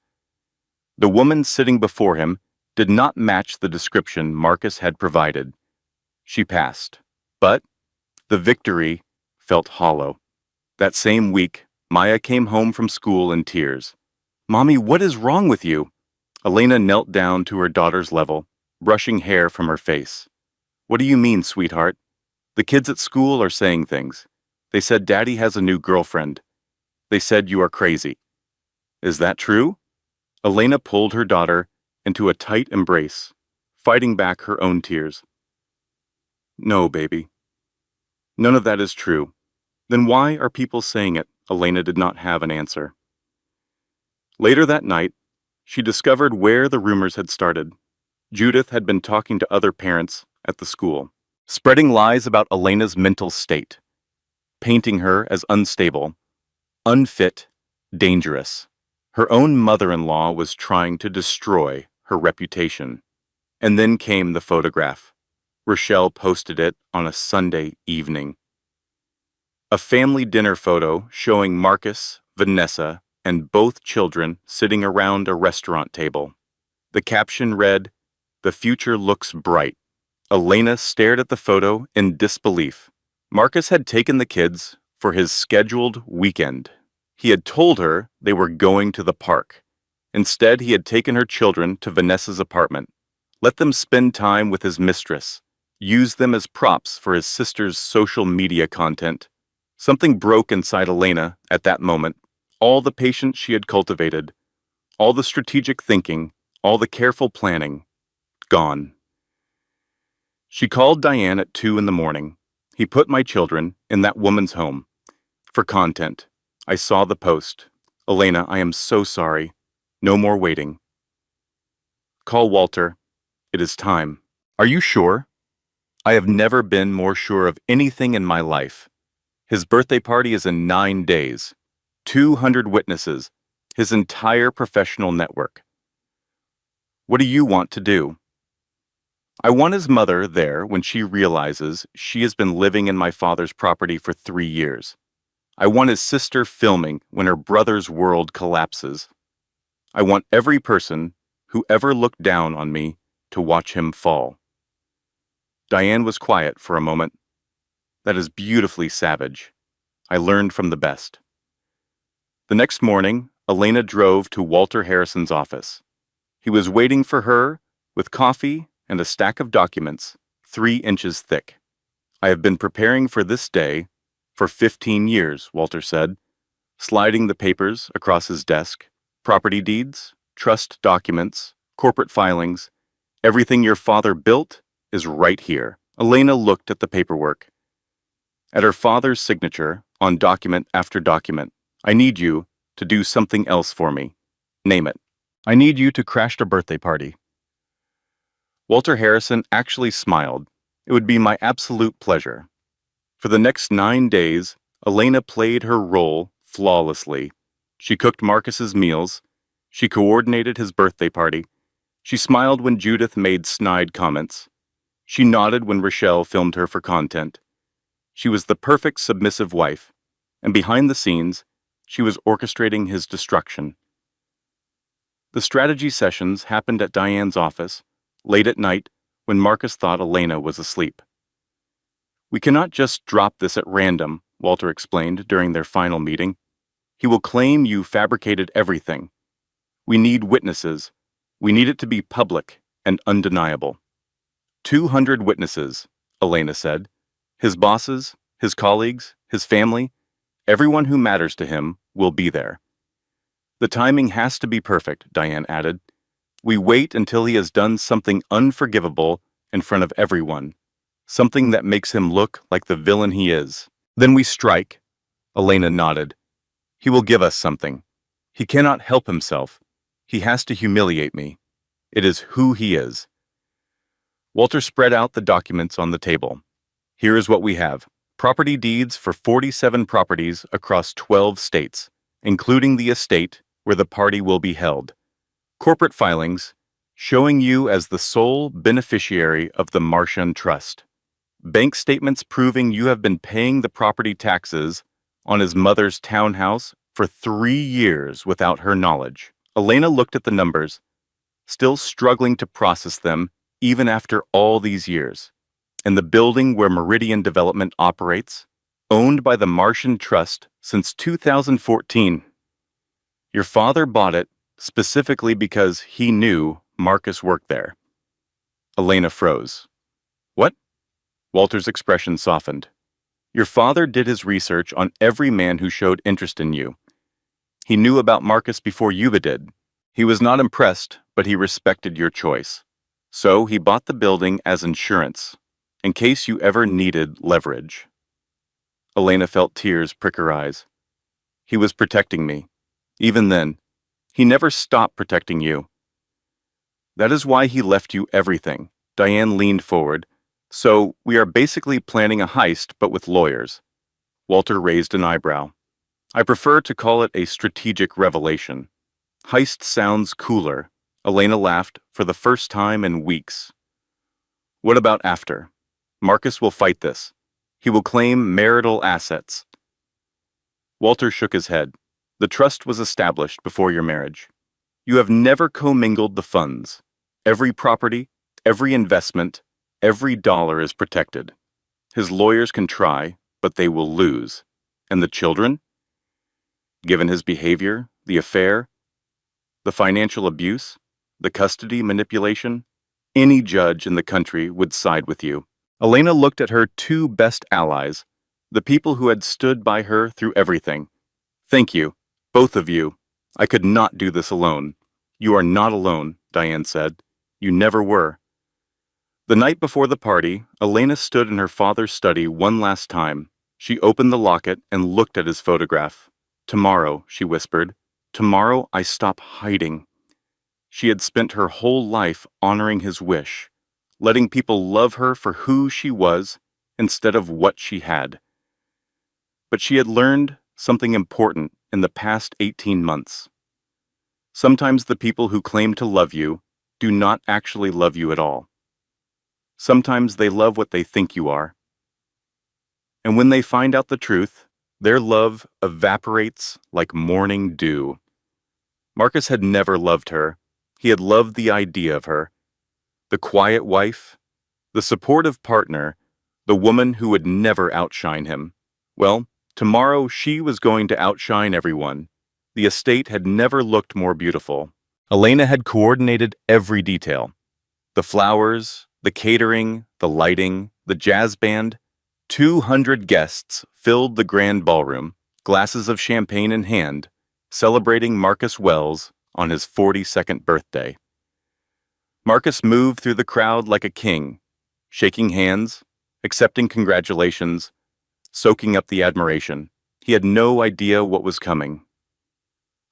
The woman sitting before him did not match the description Marcus had provided. She passed, but the victory felt hollow. That same week, Maya came home from school in tears. Mommy, what is wrong with you? Elena knelt down to her daughter's level, brushing hair from her face. What do you mean, sweetheart? The kids at school are saying things. They said Daddy has a new girlfriend. They said you are crazy. Is that true? Elena pulled her daughter into a tight embrace, fighting back her own tears. No, baby. None of that is true. Then why are people saying it? Elena did not have an answer. Later that night, she discovered where the rumors had started. Judith had been talking to other parents at the school, spreading lies about Elena's mental state, painting her as unstable, unfit, dangerous. Her own mother-in-law was trying to destroy her reputation. And then came the photograph. Rochelle posted it on a Sunday evening. A family dinner photo showing Marcus, Vanessa, and both children sitting around a restaurant table. The caption read, "The future looks bright." Elena stared at the photo in disbelief. Marcus had taken the kids for his scheduled weekend. He had told her they were going to the park. Instead, he had taken her children to Vanessa's apartment. Let them spend time with his mistress. Use them as props for his sister's social media content. Something broke inside Elena at that moment. All the patience she had cultivated, all the strategic thinking, all the careful planning, gone. She called Diane at 2 in the morning. He put my children in that woman's home. For content. I saw the post. Elena, I am so sorry. No more waiting. Call Walter. It is time. Are you sure? I have never been more sure of anything in my life. His birthday party is in 9 days. 200 witnesses. His entire professional network. What do you want to do? I want his mother there when she realizes she has been living in my father's property for 3 years. I want his sister filming when her brother's world collapses. I want every person who ever looked down on me to watch him fall. Diane was quiet for a moment. That is beautifully savage. I learned from the best. The next morning, Elena drove to Walter Harrison's office. He was waiting for her with coffee and a stack of documents, 3 inches thick. I have been preparing for this day for 15 years, Walter said, sliding the papers across his desk. Property deeds, trust documents, corporate filings, everything your father built is right here. Elena looked at the paperwork, at her father's signature on document after document. I need you to do something else for me. Name it. I need you to crash the birthday party. Walter Harrison actually smiled. It would be my absolute pleasure. For the next 9 days, Elena played her role flawlessly. She cooked Marcus's meals. She coordinated his birthday party. She smiled when Judith made snide comments. She nodded when Rochelle filmed her for content. She was the perfect submissive wife, and behind the scenes, she was orchestrating his destruction. The strategy sessions happened at Diane's office, late at night, when Marcus thought Elena was asleep. We cannot just drop this at random, Walter explained during their final meeting. He will claim you fabricated everything. We need witnesses. We need it to be public and undeniable. 200 witnesses, Elena said. His bosses, his colleagues, his family, everyone who matters to him will be there. The timing has to be perfect, Diane added. We wait until he has done something unforgivable in front of everyone, something that makes him look like the villain he is. Then we strike. Elena nodded. He will give us something. He cannot help himself. He has to humiliate me. It is who he is. Walter spread out the documents on the table. Here is what we have. Property deeds for 47 properties across 12 states, including the estate where the party will be held. Corporate filings, showing you as the sole beneficiary of the Martian Trust. Bank statements proving you have been paying the property taxes on his mother's townhouse for 3 years without her knowledge. Elena looked at the numbers, still struggling to process them even after all these years. And the building where Meridian Development operates, owned by the Martian Trust since 2014. Your father bought it specifically because he knew Marcus worked there. Elena froze. What? Walter's expression softened. Your father did his research on every man who showed interest in you. He knew about Marcus before Yuba did. He was not impressed, but he respected your choice. So he bought the building as insurance. in case you ever needed leverage. Elena felt tears prick her eyes. He was protecting me. Even then, he never stopped protecting you. That is why he left you everything. Diane leaned forward. So, we are basically planning a heist, but with lawyers. Walter raised an eyebrow. I prefer to call it a strategic revelation. Heist sounds cooler. Elena laughed for the first time in weeks. What about after? Marcus will fight this. He will claim marital assets. Walter shook his head. The trust was established before your marriage. You have never commingled the funds. Every property, every investment, every dollar is protected. His lawyers can try, but they will lose. And the children? Given his behavior, the affair, the financial abuse, the custody manipulation, any judge in the country would side with you. Elena looked at her two best allies, the people who had stood by her through everything. Thank you, both of you. I could not do this alone. You are not alone, Diane said. You never were. The night before the party, Elena stood in her father's study one last time. She opened the locket and looked at his photograph. Tomorrow, she whispered. Tomorrow I stop hiding. She had spent her whole life honoring his wish, letting people love her for who she was instead of what she had. But she had learned something important in the past 18 months. Sometimes the people who claim to love you do not actually love you at all. Sometimes they love what they think you are. And when they find out the truth, their love evaporates like morning dew. Marcus had never loved her. He had loved the idea of her. The quiet wife, the supportive partner, the woman who would never outshine him. Well, tomorrow she was going to outshine everyone. The estate had never looked more beautiful. Elena had coordinated every detail. The flowers, the catering, the lighting, the jazz band. 200 guests filled the grand ballroom, glasses of champagne in hand, celebrating Marcus Wells on his 42nd birthday. Marcus moved through the crowd like a king, shaking hands, accepting congratulations, soaking up the admiration. He had no idea what was coming.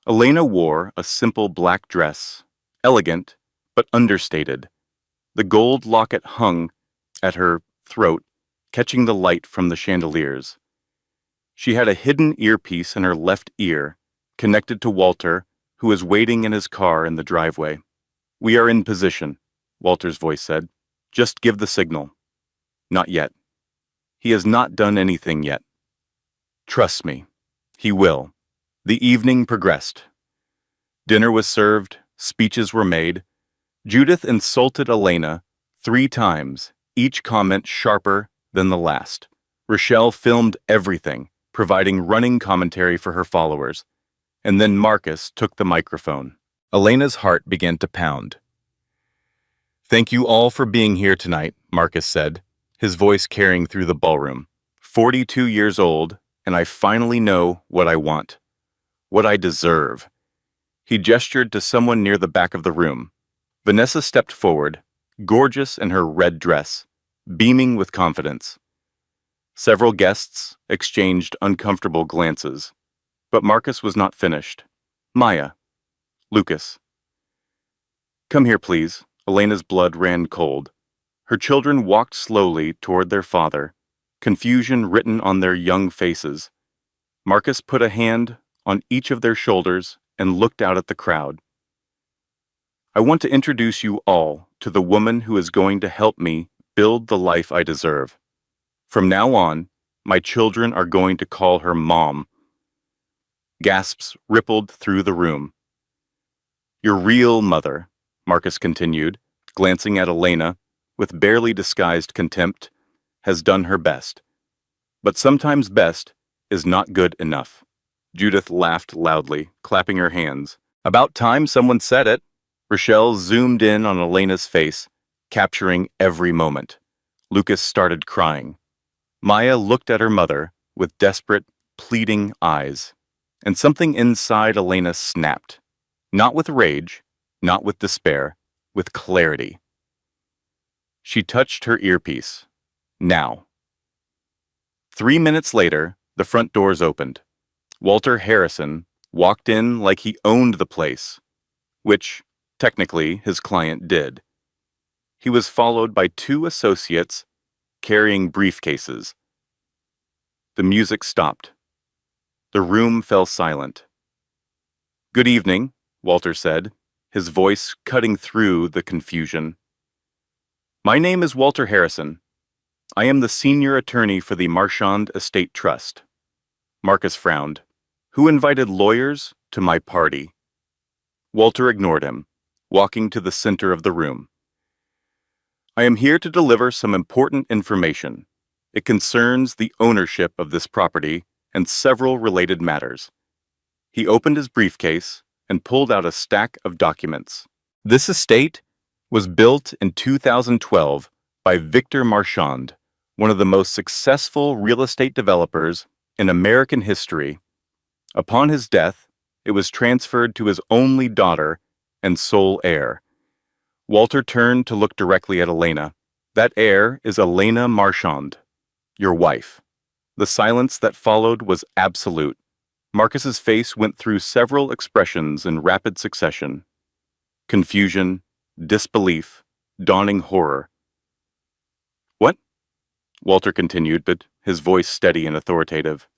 Elena wore a simple black dress, elegant but understated. The gold locket hung at her throat, catching the light from the chandeliers. She had a hidden earpiece in her left ear, connected to Walter, who was waiting in his car in the driveway. We are in position, Walter's voice said. Just give the signal. Not yet. He has not done anything yet. Trust me, he will. The evening progressed. Dinner was served, speeches were made. Judith insulted Elena 3 times, each comment sharper than the last. Rochelle filmed everything, providing running commentary for her followers. And then Marcus took the microphone. Elena's heart began to pound. Thank you all for being here tonight, Marcus said, his voice carrying through the ballroom. 42 years old, and I finally know what I want. What I deserve. He gestured to someone near the back of the room. Vanessa stepped forward, gorgeous in her red dress, beaming with confidence. Several guests exchanged uncomfortable glances, but Marcus was not finished. Maya. Lucas. Come here, please. Elena's blood ran cold. Her children walked slowly toward their father, confusion written on their young faces. Marcus put a hand on each of their shoulders and looked out at the crowd. I want to introduce you all to the woman who is going to help me build the life I deserve. From now on, my children are going to call her Mom. Gasps rippled through the room. Your real mother, Marcus continued, glancing at Elena with barely disguised contempt, has done her best. But sometimes best is not good enough. Judith laughed loudly, clapping her hands. About time someone said it. Rochelle zoomed in on Elena's face, capturing every moment. Lucas started crying. Maya looked at her mother with desperate, pleading eyes, and something inside Elena snapped. Not with rage, not with despair, with clarity. She touched her earpiece. Now. 3 minutes later, the front doors opened. Walter Harrison walked in like he owned the place, which, technically, his client did. He was followed by two associates carrying briefcases. The music stopped. The room fell silent. "Good evening," Walter said, his voice cutting through the confusion. "My name is Walter Harrison. I am the senior attorney for the Marchand Estate Trust." Marcus frowned. "Who invited lawyers to my party?" Walter ignored him, walking to the center of the room. "I am here to deliver some important information. It concerns the ownership of this property and several related matters." He opened his briefcase and pulled out a stack of documents. This estate was built in 2012 by Victor Marchand, one of the most successful real estate developers in American history. Upon his death, it was transferred to his only daughter and sole heir. Walter turned to look directly at Elena. "That heir is Elena Marchand, your wife." The silence that followed was absolute. Marcus's face went through several expressions in rapid succession. Confusion, disbelief, dawning horror. "What?" Walter continued, but his voice steady and authoritative.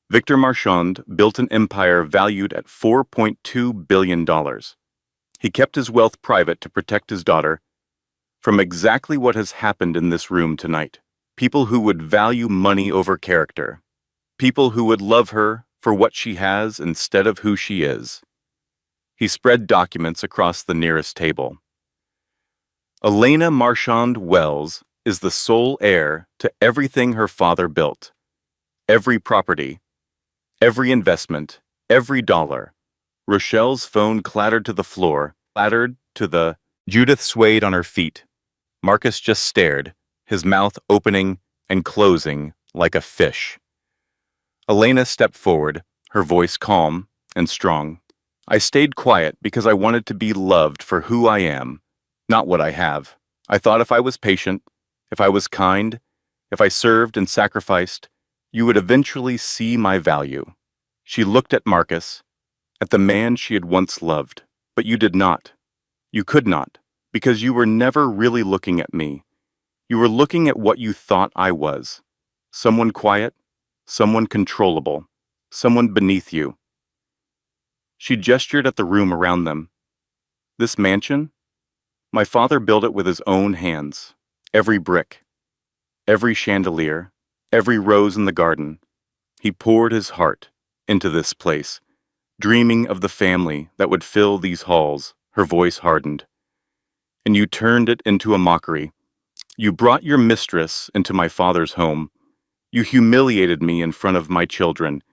"Victor Marchand built an empire valued at $4.2 billion. He kept his wealth private to protect his daughter from exactly what has happened in this room tonight. People who would value money over character. People who would love her for what she has instead of who she is." He spread documents across the nearest table. "Elena Marchand Wells is the sole heir to everything her father built. Every property, every investment, every dollar." Rochelle's phone clattered to the floor, clattered to the... Judith swayed on her feet. Marcus just stared, his mouth opening and closing like a fish. Elena stepped forward, her voice calm and strong. "I stayed quiet because I wanted to be loved for who I am, not what I have. I thought if I was patient, if I was kind, if I served and sacrificed, you would eventually see my value." She looked at Marcus, at the man she had once loved. "But you did not. You could not, because you were never really looking at me. You were looking at what you thought I was. Someone quiet, someone controllable, someone beneath you." She gestured at the room around them. "This mansion? My father built it with his own hands. Every brick, every chandelier, every rose in the garden. He poured his heart into this place, dreaming of the family that would fill these halls." Her voice hardened. "And you turned it into a mockery. You brought your mistress into my father's home. You humiliated me in front of my children.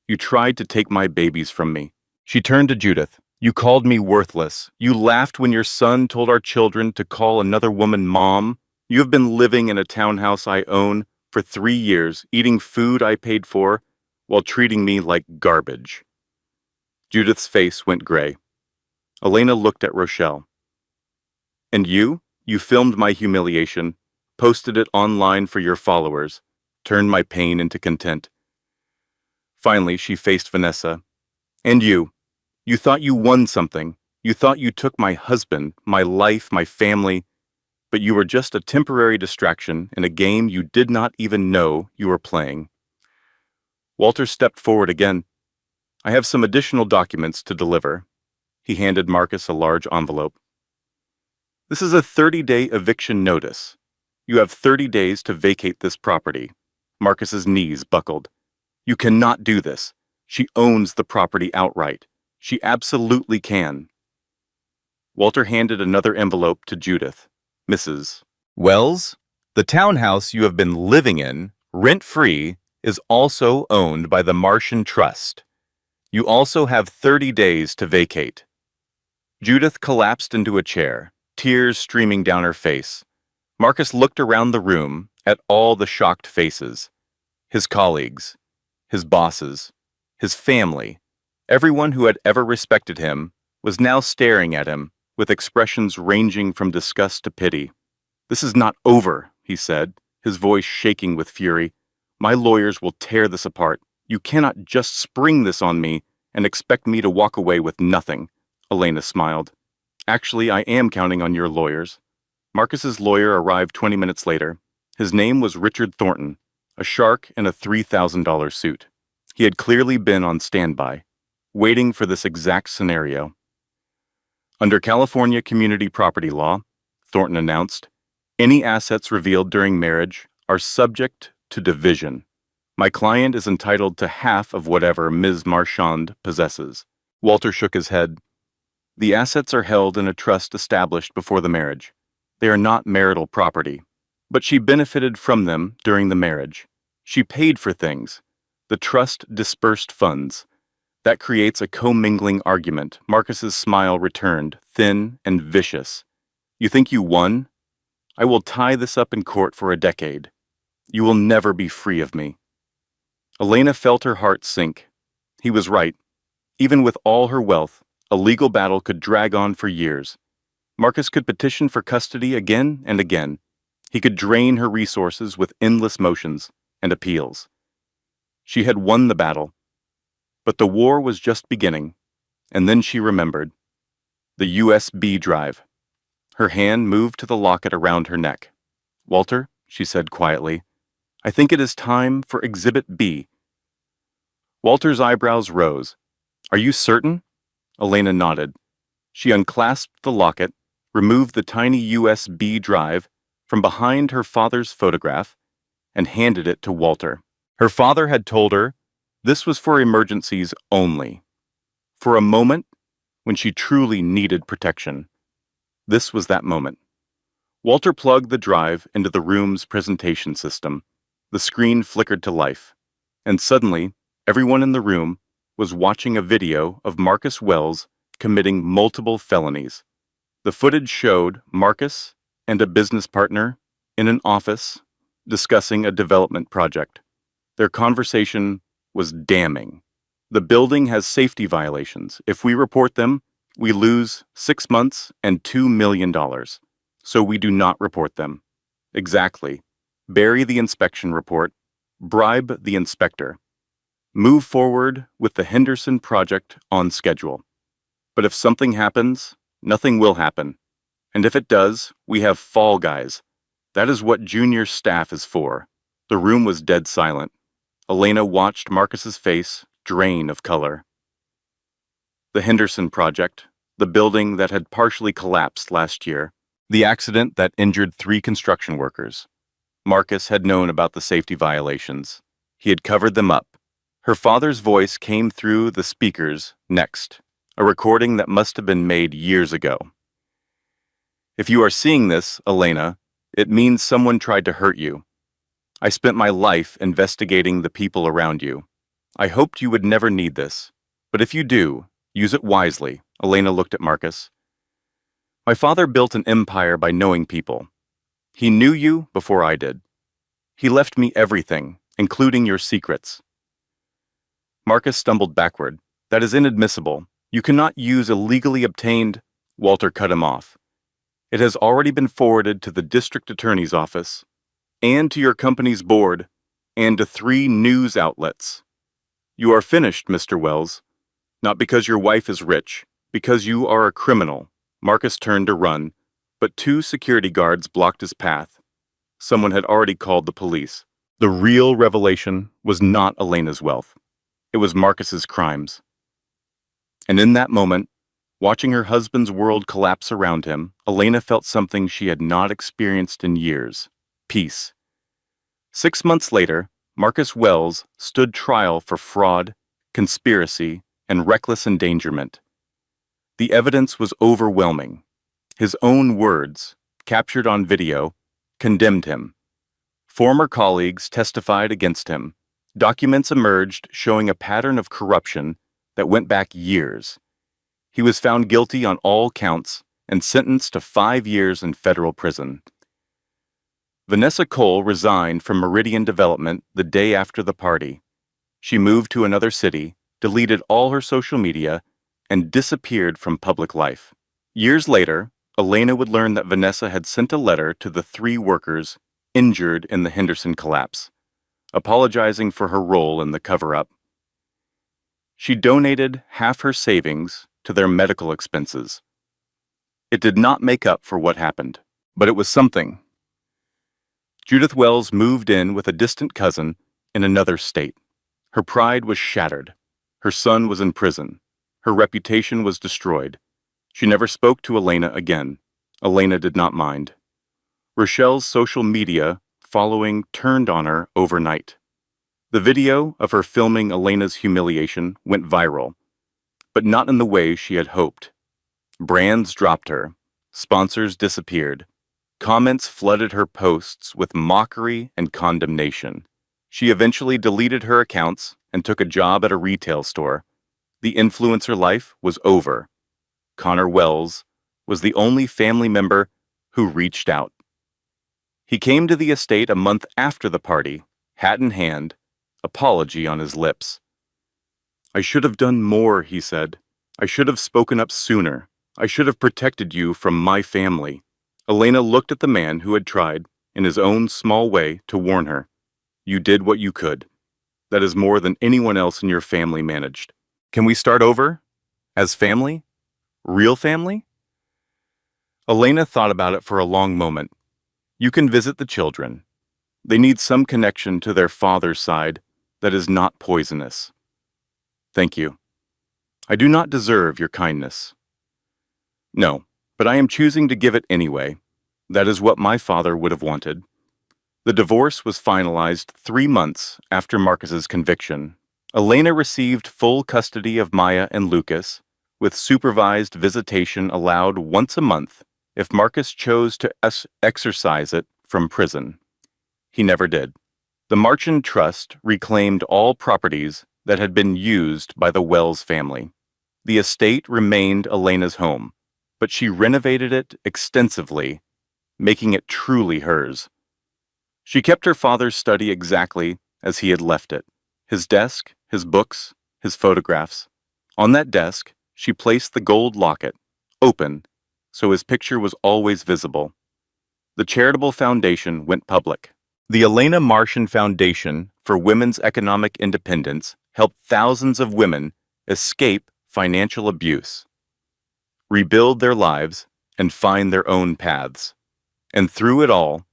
You tried to take my babies from me." She turned to Judith. "You called me worthless. You laughed when your son told our children to call another woman mom. You have been living in a townhouse I own for 3 years, eating food I paid for, while treating me like garbage." Judith's face went gray. Elena looked at Rochelle. "And you? You filmed my humiliation, posted it online for your followers, turned my pain into content." Finally, she faced Vanessa. "And you? You thought you won something. You thought you took my husband, my life, my family, but you were just a temporary distraction in a game you did not even know you were playing." Walter stepped forward again. "I have some additional documents to deliver." He handed Marcus a large envelope. "This is a 30-day eviction notice. You have 30 days to vacate this property." Marcus's knees buckled. "You cannot do this. She owns the property outright. She absolutely can." Walter handed another envelope to Judith. "Mrs. Wells, the townhouse you have been living in, rent-free, is also owned by the Marchand Trust. You also have 30 days to vacate." Judith collapsed into a chair, tears streaming down her face. Marcus looked around the room at all the shocked faces. His colleagues, his bosses, his family, everyone who had ever respected him was now staring at him with expressions ranging from disgust to pity. "This is not over," he said, his voice shaking with fury. "My lawyers will tear this apart. You cannot just spring this on me and expect me to walk away with nothing." Elena smiled. "Actually, I am counting on your lawyers." Marcus's lawyer arrived 20 minutes later. His name was Richard Thornton, a shark in a $3,000 suit. He had clearly been on standby, waiting for this exact scenario. "Under California community property law," Thornton announced, "any assets revealed during marriage are subject to division. My client is entitled to half of whatever Ms. Marchand possesses." Walter shook his head. "The assets are held in a trust established before the marriage. They are not marital property. But she benefited from them during the marriage. She paid for things. The trust dispersed funds. That creates a commingling argument." Marcus's smile returned, thin and vicious. "You think you won? I will tie this up in court for a decade. You will never be free of me." Elena felt her heart sink. He was right. Even with all her wealth, a legal battle could drag on for years. Marcus could petition for custody again and again. He could drain her resources with endless motions and appeals. She had won the battle, but the war was just beginning, and then she remembered. The USB drive. Her hand moved to the locket around her neck. "Walter," she said quietly, "I think it is time for Exhibit B." Walter's eyebrows rose. "Are you certain?" Elena nodded. She unclasped the locket, removed the tiny USB drive from behind her father's photograph, and handed it to Walter. Her father had told her this was for emergencies only. For a moment, when she truly needed protection. This was that moment. Walter plugged the drive into the room's presentation system. The screen flickered to life, and suddenly, everyone in the room was watching a video of Marcus Wells committing multiple felonies. The footage showed Marcus and a business partner in an office discussing a development project. Their conversation was damning. "The building has safety violations. If we report them, we lose 6 months and $2 million. So we do not report them." Exactly. Bury the inspection report. Bribe the inspector. Move forward with the Henderson project on schedule. But if something happens, nothing will happen. And if it does, we have fall guys. That is what junior staff is for. The room was dead silent. Elena watched Marcus's face drain of color. The Henderson project, the building that had partially collapsed last year, the accident that injured 3 construction workers. Marcus had known about the safety violations. He had covered them up. Her father's voice came through the speakers next, a recording that must have been made years ago. "If you are seeing this, Elena, it means someone tried to hurt you. I spent my life investigating the people around you. I hoped you would never need this, but if you do, use it wisely." Elena looked at Marcus. "My father built an empire by knowing people. He knew you before I did. He left me everything, including your secrets." Marcus stumbled backward. "That is inadmissible. You cannot use illegally obtained—" Walter cut him off. "It has already been forwarded to the district attorney's office, and to your company's board, and to 3 news outlets. You are finished, Mr. Wells. Not because your wife is rich, because you are a criminal." Marcus turned to run, but 2 security guards blocked his path. Someone had already called the police. The real revelation was not Elena's wealth. It was Marcus's crimes. And in that moment, watching her husband's world collapse around him, Elena felt something she had not experienced in years: peace. 6 months later, Marcus Wells stood trial for fraud, conspiracy, and reckless endangerment. The evidence was overwhelming. His own words, captured on video, condemned him. Former colleagues testified against him. Documents emerged showing a pattern of corruption that went back years. He was found guilty on all counts and sentenced to 5 years in federal prison. Vanessa Cole resigned from Meridian Development the day after the party. She moved to another city, deleted all her social media, and disappeared from public life. Years later, Elena would learn that Vanessa had sent a letter to the 3 workers injured in the Henderson collapse, apologizing for her role in the cover-up. She donated half her savings to their medical expenses. It did not make up for what happened, but it was something. Judith Wells moved in with a distant cousin in another state. Her pride was shattered. Her son was in prison. Her reputation was destroyed. She never spoke to Elena again. Elena did not mind. Rochelle's social media following turned on her overnight. The video of her filming Elena's humiliation went viral, but not in the way she had hoped. Brands dropped her. Sponsors disappeared. Comments flooded her posts with mockery and condemnation. She eventually deleted her accounts and took a job at a retail store. The influencer life was over. Connor Wells was the only family member who reached out. He came to the estate a month after the party, hat in hand, apology on his lips. "I should have done more," he said. "I should have spoken up sooner. I should have protected you from my family." Elena looked at the man who had tried, in his own small way, to warn her. "You did what you could. That is more than anyone else in your family managed. Can we start over? As family? Real family?" Elena thought about it for a long moment. You can visit the children. They need some connection to their father's side that is not poisonous. "Thank you. I do not deserve your kindness." "No, but I am choosing to give it anyway. That is what my father would have wanted." The divorce was finalized 3 months after Marcus's conviction. Elena received full custody of Maya and Lucas, with supervised visitation allowed once a month if Marcus chose to exercise it from prison. He never did. The Marchand Trust reclaimed all properties that had been used by the Wells family. The estate remained Elena's home, but she renovated it extensively, making it truly hers. She kept her father's study exactly as he had left it: his desk, his books, his photographs. On that desk, she placed the gold locket, open, so his picture was always visible. The charitable foundation went public. The Elena Marchand Foundation for Women's Economic Independence helped thousands of women escape financial abuse, rebuild their lives, and find their own paths. And through it all,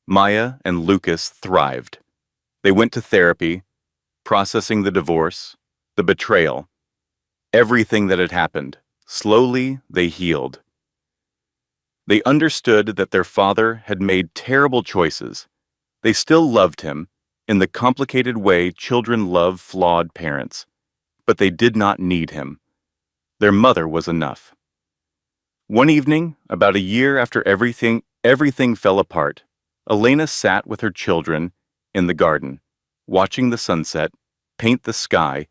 Maya and Lucas thrived. They went to therapy, processing the divorce, the betrayal, everything that had happened. Slowly, they healed. They understood that their father had made terrible choices. They still loved him in the complicated way children love flawed parents, but they did not need him. Their mother was enough. One evening, about a year after everything fell apart, Elena sat with her children in the garden, watching the sunset paint the sky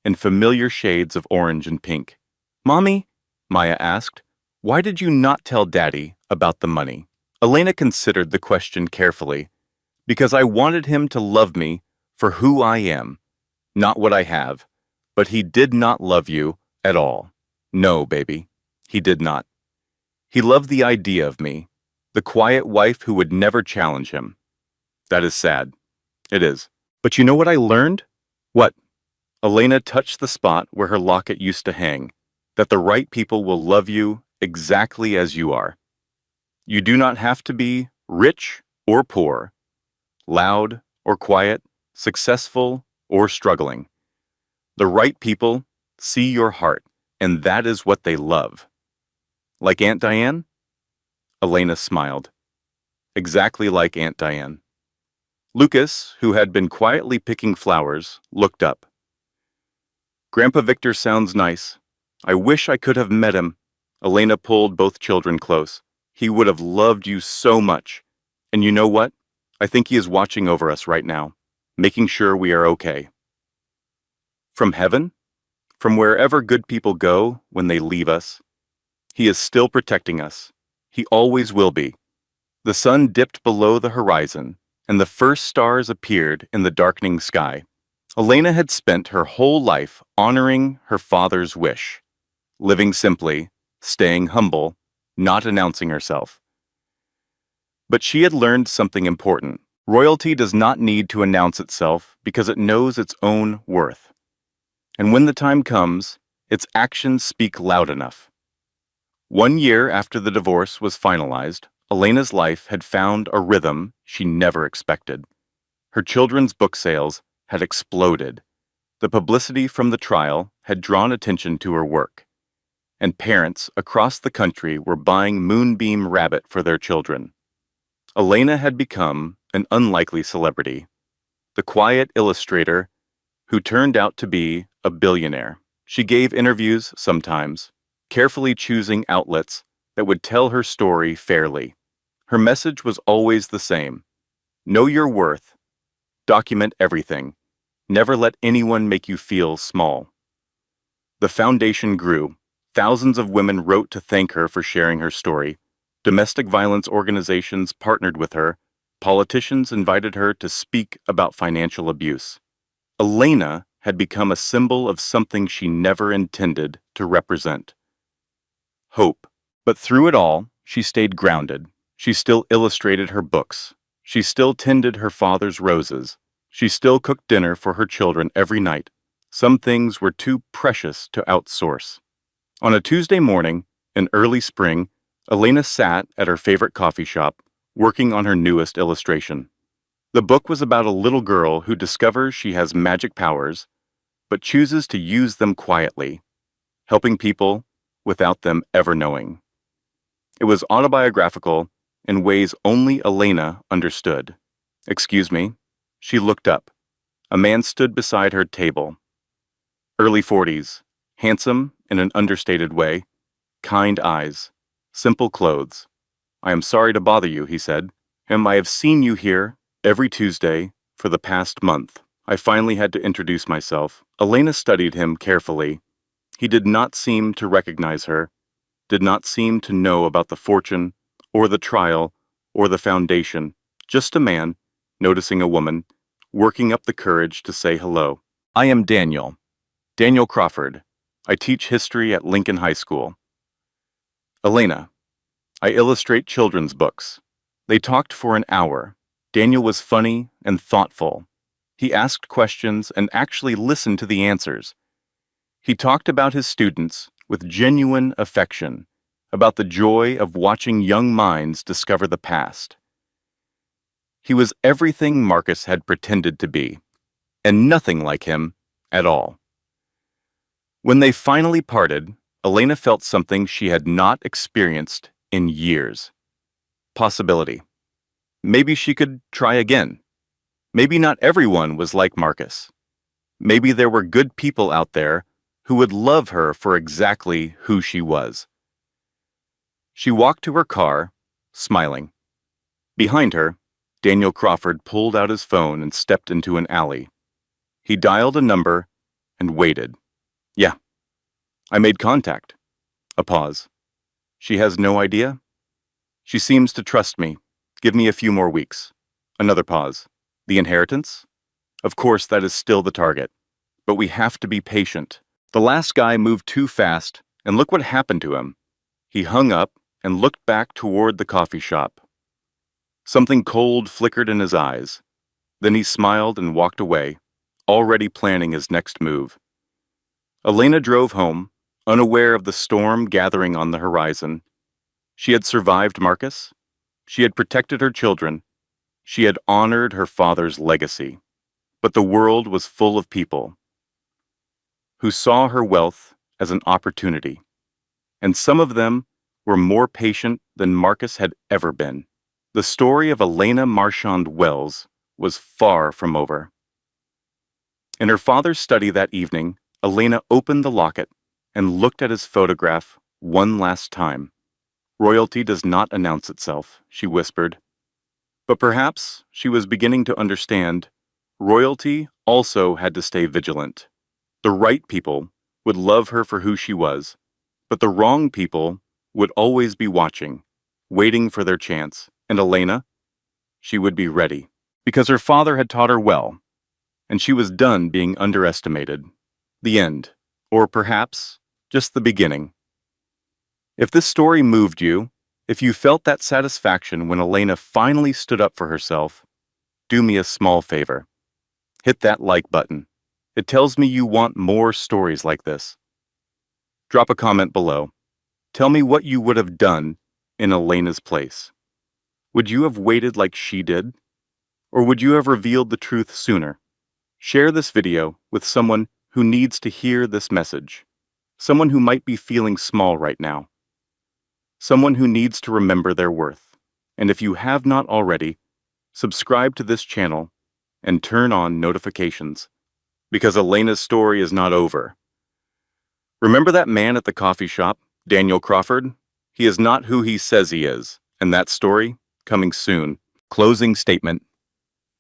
in familiar shades of orange and pink. "Mommy," Maya asked, "why did you not tell Daddy about the money?" Elena considered the question carefully. "Because I wanted him to love me for who I am, not what I have. But he did not love you at all. No, baby, he did not. He loved the idea of me, the quiet wife who would never challenge him. That is sad. It is. But you know what I learned?" "What?" Elena touched the spot where her locket used to hang, "that the right people will love you exactly as you are. You do not have to be rich or poor, loud or quiet, successful or struggling. The right people see your heart, and that is what they love." "Like Aunt Diane?" Elena smiled. Exactly like Aunt Diane. Lucas, who had been quietly picking flowers, looked up. "Grandpa Victor sounds nice. I wish I could have met him." Elena pulled both children close. "He would have loved you so much. And you know what? I think he is watching over us right now, making sure we are okay." From heaven? From wherever good people go when they leave us? He is still protecting us. He always will be. The sun dipped below the horizon, and the first stars appeared in the darkening sky. Elena had spent her whole life honoring her father's wish, living simply, staying humble, not announcing herself. But she had learned something important. Royalty does not need to announce itself because it knows its own worth. And when the time comes, its actions speak loud enough. 1 year after the divorce was finalized, Elena's life had found a rhythm she never expected. Her children's book sales had exploded. The publicity from the trial had drawn attention to her work, and parents across the country were buying Moonbeam Rabbit for their children. Elena had become an unlikely celebrity, the quiet illustrator who turned out to be a billionaire. She gave interviews sometimes, carefully choosing outlets that would tell her story fairly. Her message was always the same: know your worth, document everything, never let anyone make you feel small. The foundation grew. Thousands of women wrote to thank her for sharing her story. Domestic violence organizations partnered with her. Politicians invited her to speak about financial abuse. Elena had become a symbol of something she never intended to represent: hope. But through it all, she stayed grounded. She still illustrated her books. She still tended her father's roses. She still cooked dinner for her children every night. Some things were too precious to outsource. On a Tuesday morning, in early spring, Elena sat at her favorite coffee shop, working on her newest illustration. The book was about a little girl who discovers she has magic powers, but chooses to use them quietly, helping people without them ever knowing. It was autobiographical in ways only Elena understood. "Excuse me." She looked up. A man stood beside her table. Early 40s, handsome in an understated way, kind eyes, simple clothes. "I am sorry to bother you," he said. "I have seen you here every Tuesday for the past month." I finally had to introduce myself. Elena studied him carefully. He did not seem to recognize her, did not seem to know about the fortune, or the trial, or the foundation. Just a man, noticing a woman, working up the courage to say hello. "I am Daniel Crawford. I teach history at Lincoln High School." "Elena, I illustrate children's books." They talked for an hour. Daniel was funny and thoughtful. He asked questions and actually listened to the answers. He talked about his students with genuine affection, about the joy of watching young minds discover the past. He was everything Marcus had pretended to be, and nothing like him at all. When they finally parted, Elena felt something she had not experienced in years. Possibility. Maybe she could try again. Maybe not everyone was like Marcus. Maybe there were good people out there who would love her for exactly who she was. She walked to her car, smiling. Behind her, Daniel Crawford pulled out his phone and stepped into an alley. He dialed a number and waited. "Yeah, I made contact." A pause. "She has no idea?" "She seems to trust me. Give me a few more weeks." Another pause. "The inheritance?" "Of course, that is still the target. But we have to be patient." The last guy moved too fast, and look what happened to him. He hung up and looked back toward the coffee shop. Something cold flickered in his eyes. Then he smiled and walked away, already planning his next move. Elena drove home, unaware of the storm gathering on the horizon. She had survived Marcus. She had protected her children. She had honored her father's legacy. But the world was full of people who saw her wealth as an opportunity, and some of them were more patient than Marcus had ever been. The story of Elena Marchand Wells was far from over. In her father's study that evening, Elena opened the locket and looked at his photograph one last time. "Royalty does not announce itself," she whispered. But perhaps she was beginning to understand. Royalty also had to stay vigilant. The right people would love her for who she was, but the wrong people would always be watching, waiting for their chance. And Elena? She would be ready, because her father had taught her well, and she was done being underestimated. The end, or perhaps just the beginning. If this story moved you, If you felt that satisfaction when Elena finally stood up for herself, do me a small favor. Hit that like button. It tells me you want more stories like this. Drop a comment below. Tell me what you would have done in Elena's place. Would you have waited like she did? Or would you have revealed the truth sooner? Share this video with someone who needs to hear this message. Someone who might be feeling small right now. Someone who needs to remember their worth. And if you have not already, subscribe to this channel and turn on notifications, because Elena's story is not over. Remember that man at the coffee shop, Daniel Crawford? He is not who he says he is, and that story, coming soon. Closing statement.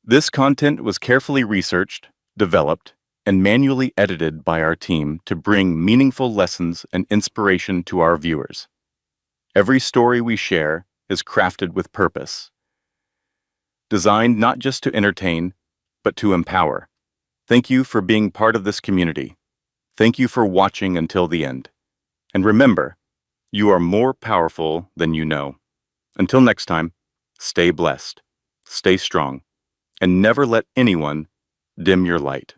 This content was carefully researched, developed, and manually edited by our team to bring meaningful lessons and inspiration to our viewers. Every story we share is crafted with purpose, designed not just to entertain, but to empower. Thank you for being part of this community. Thank you for watching until the end. And remember, you are more powerful than you know. Until next time, stay blessed, stay strong, and never let anyone dim your light.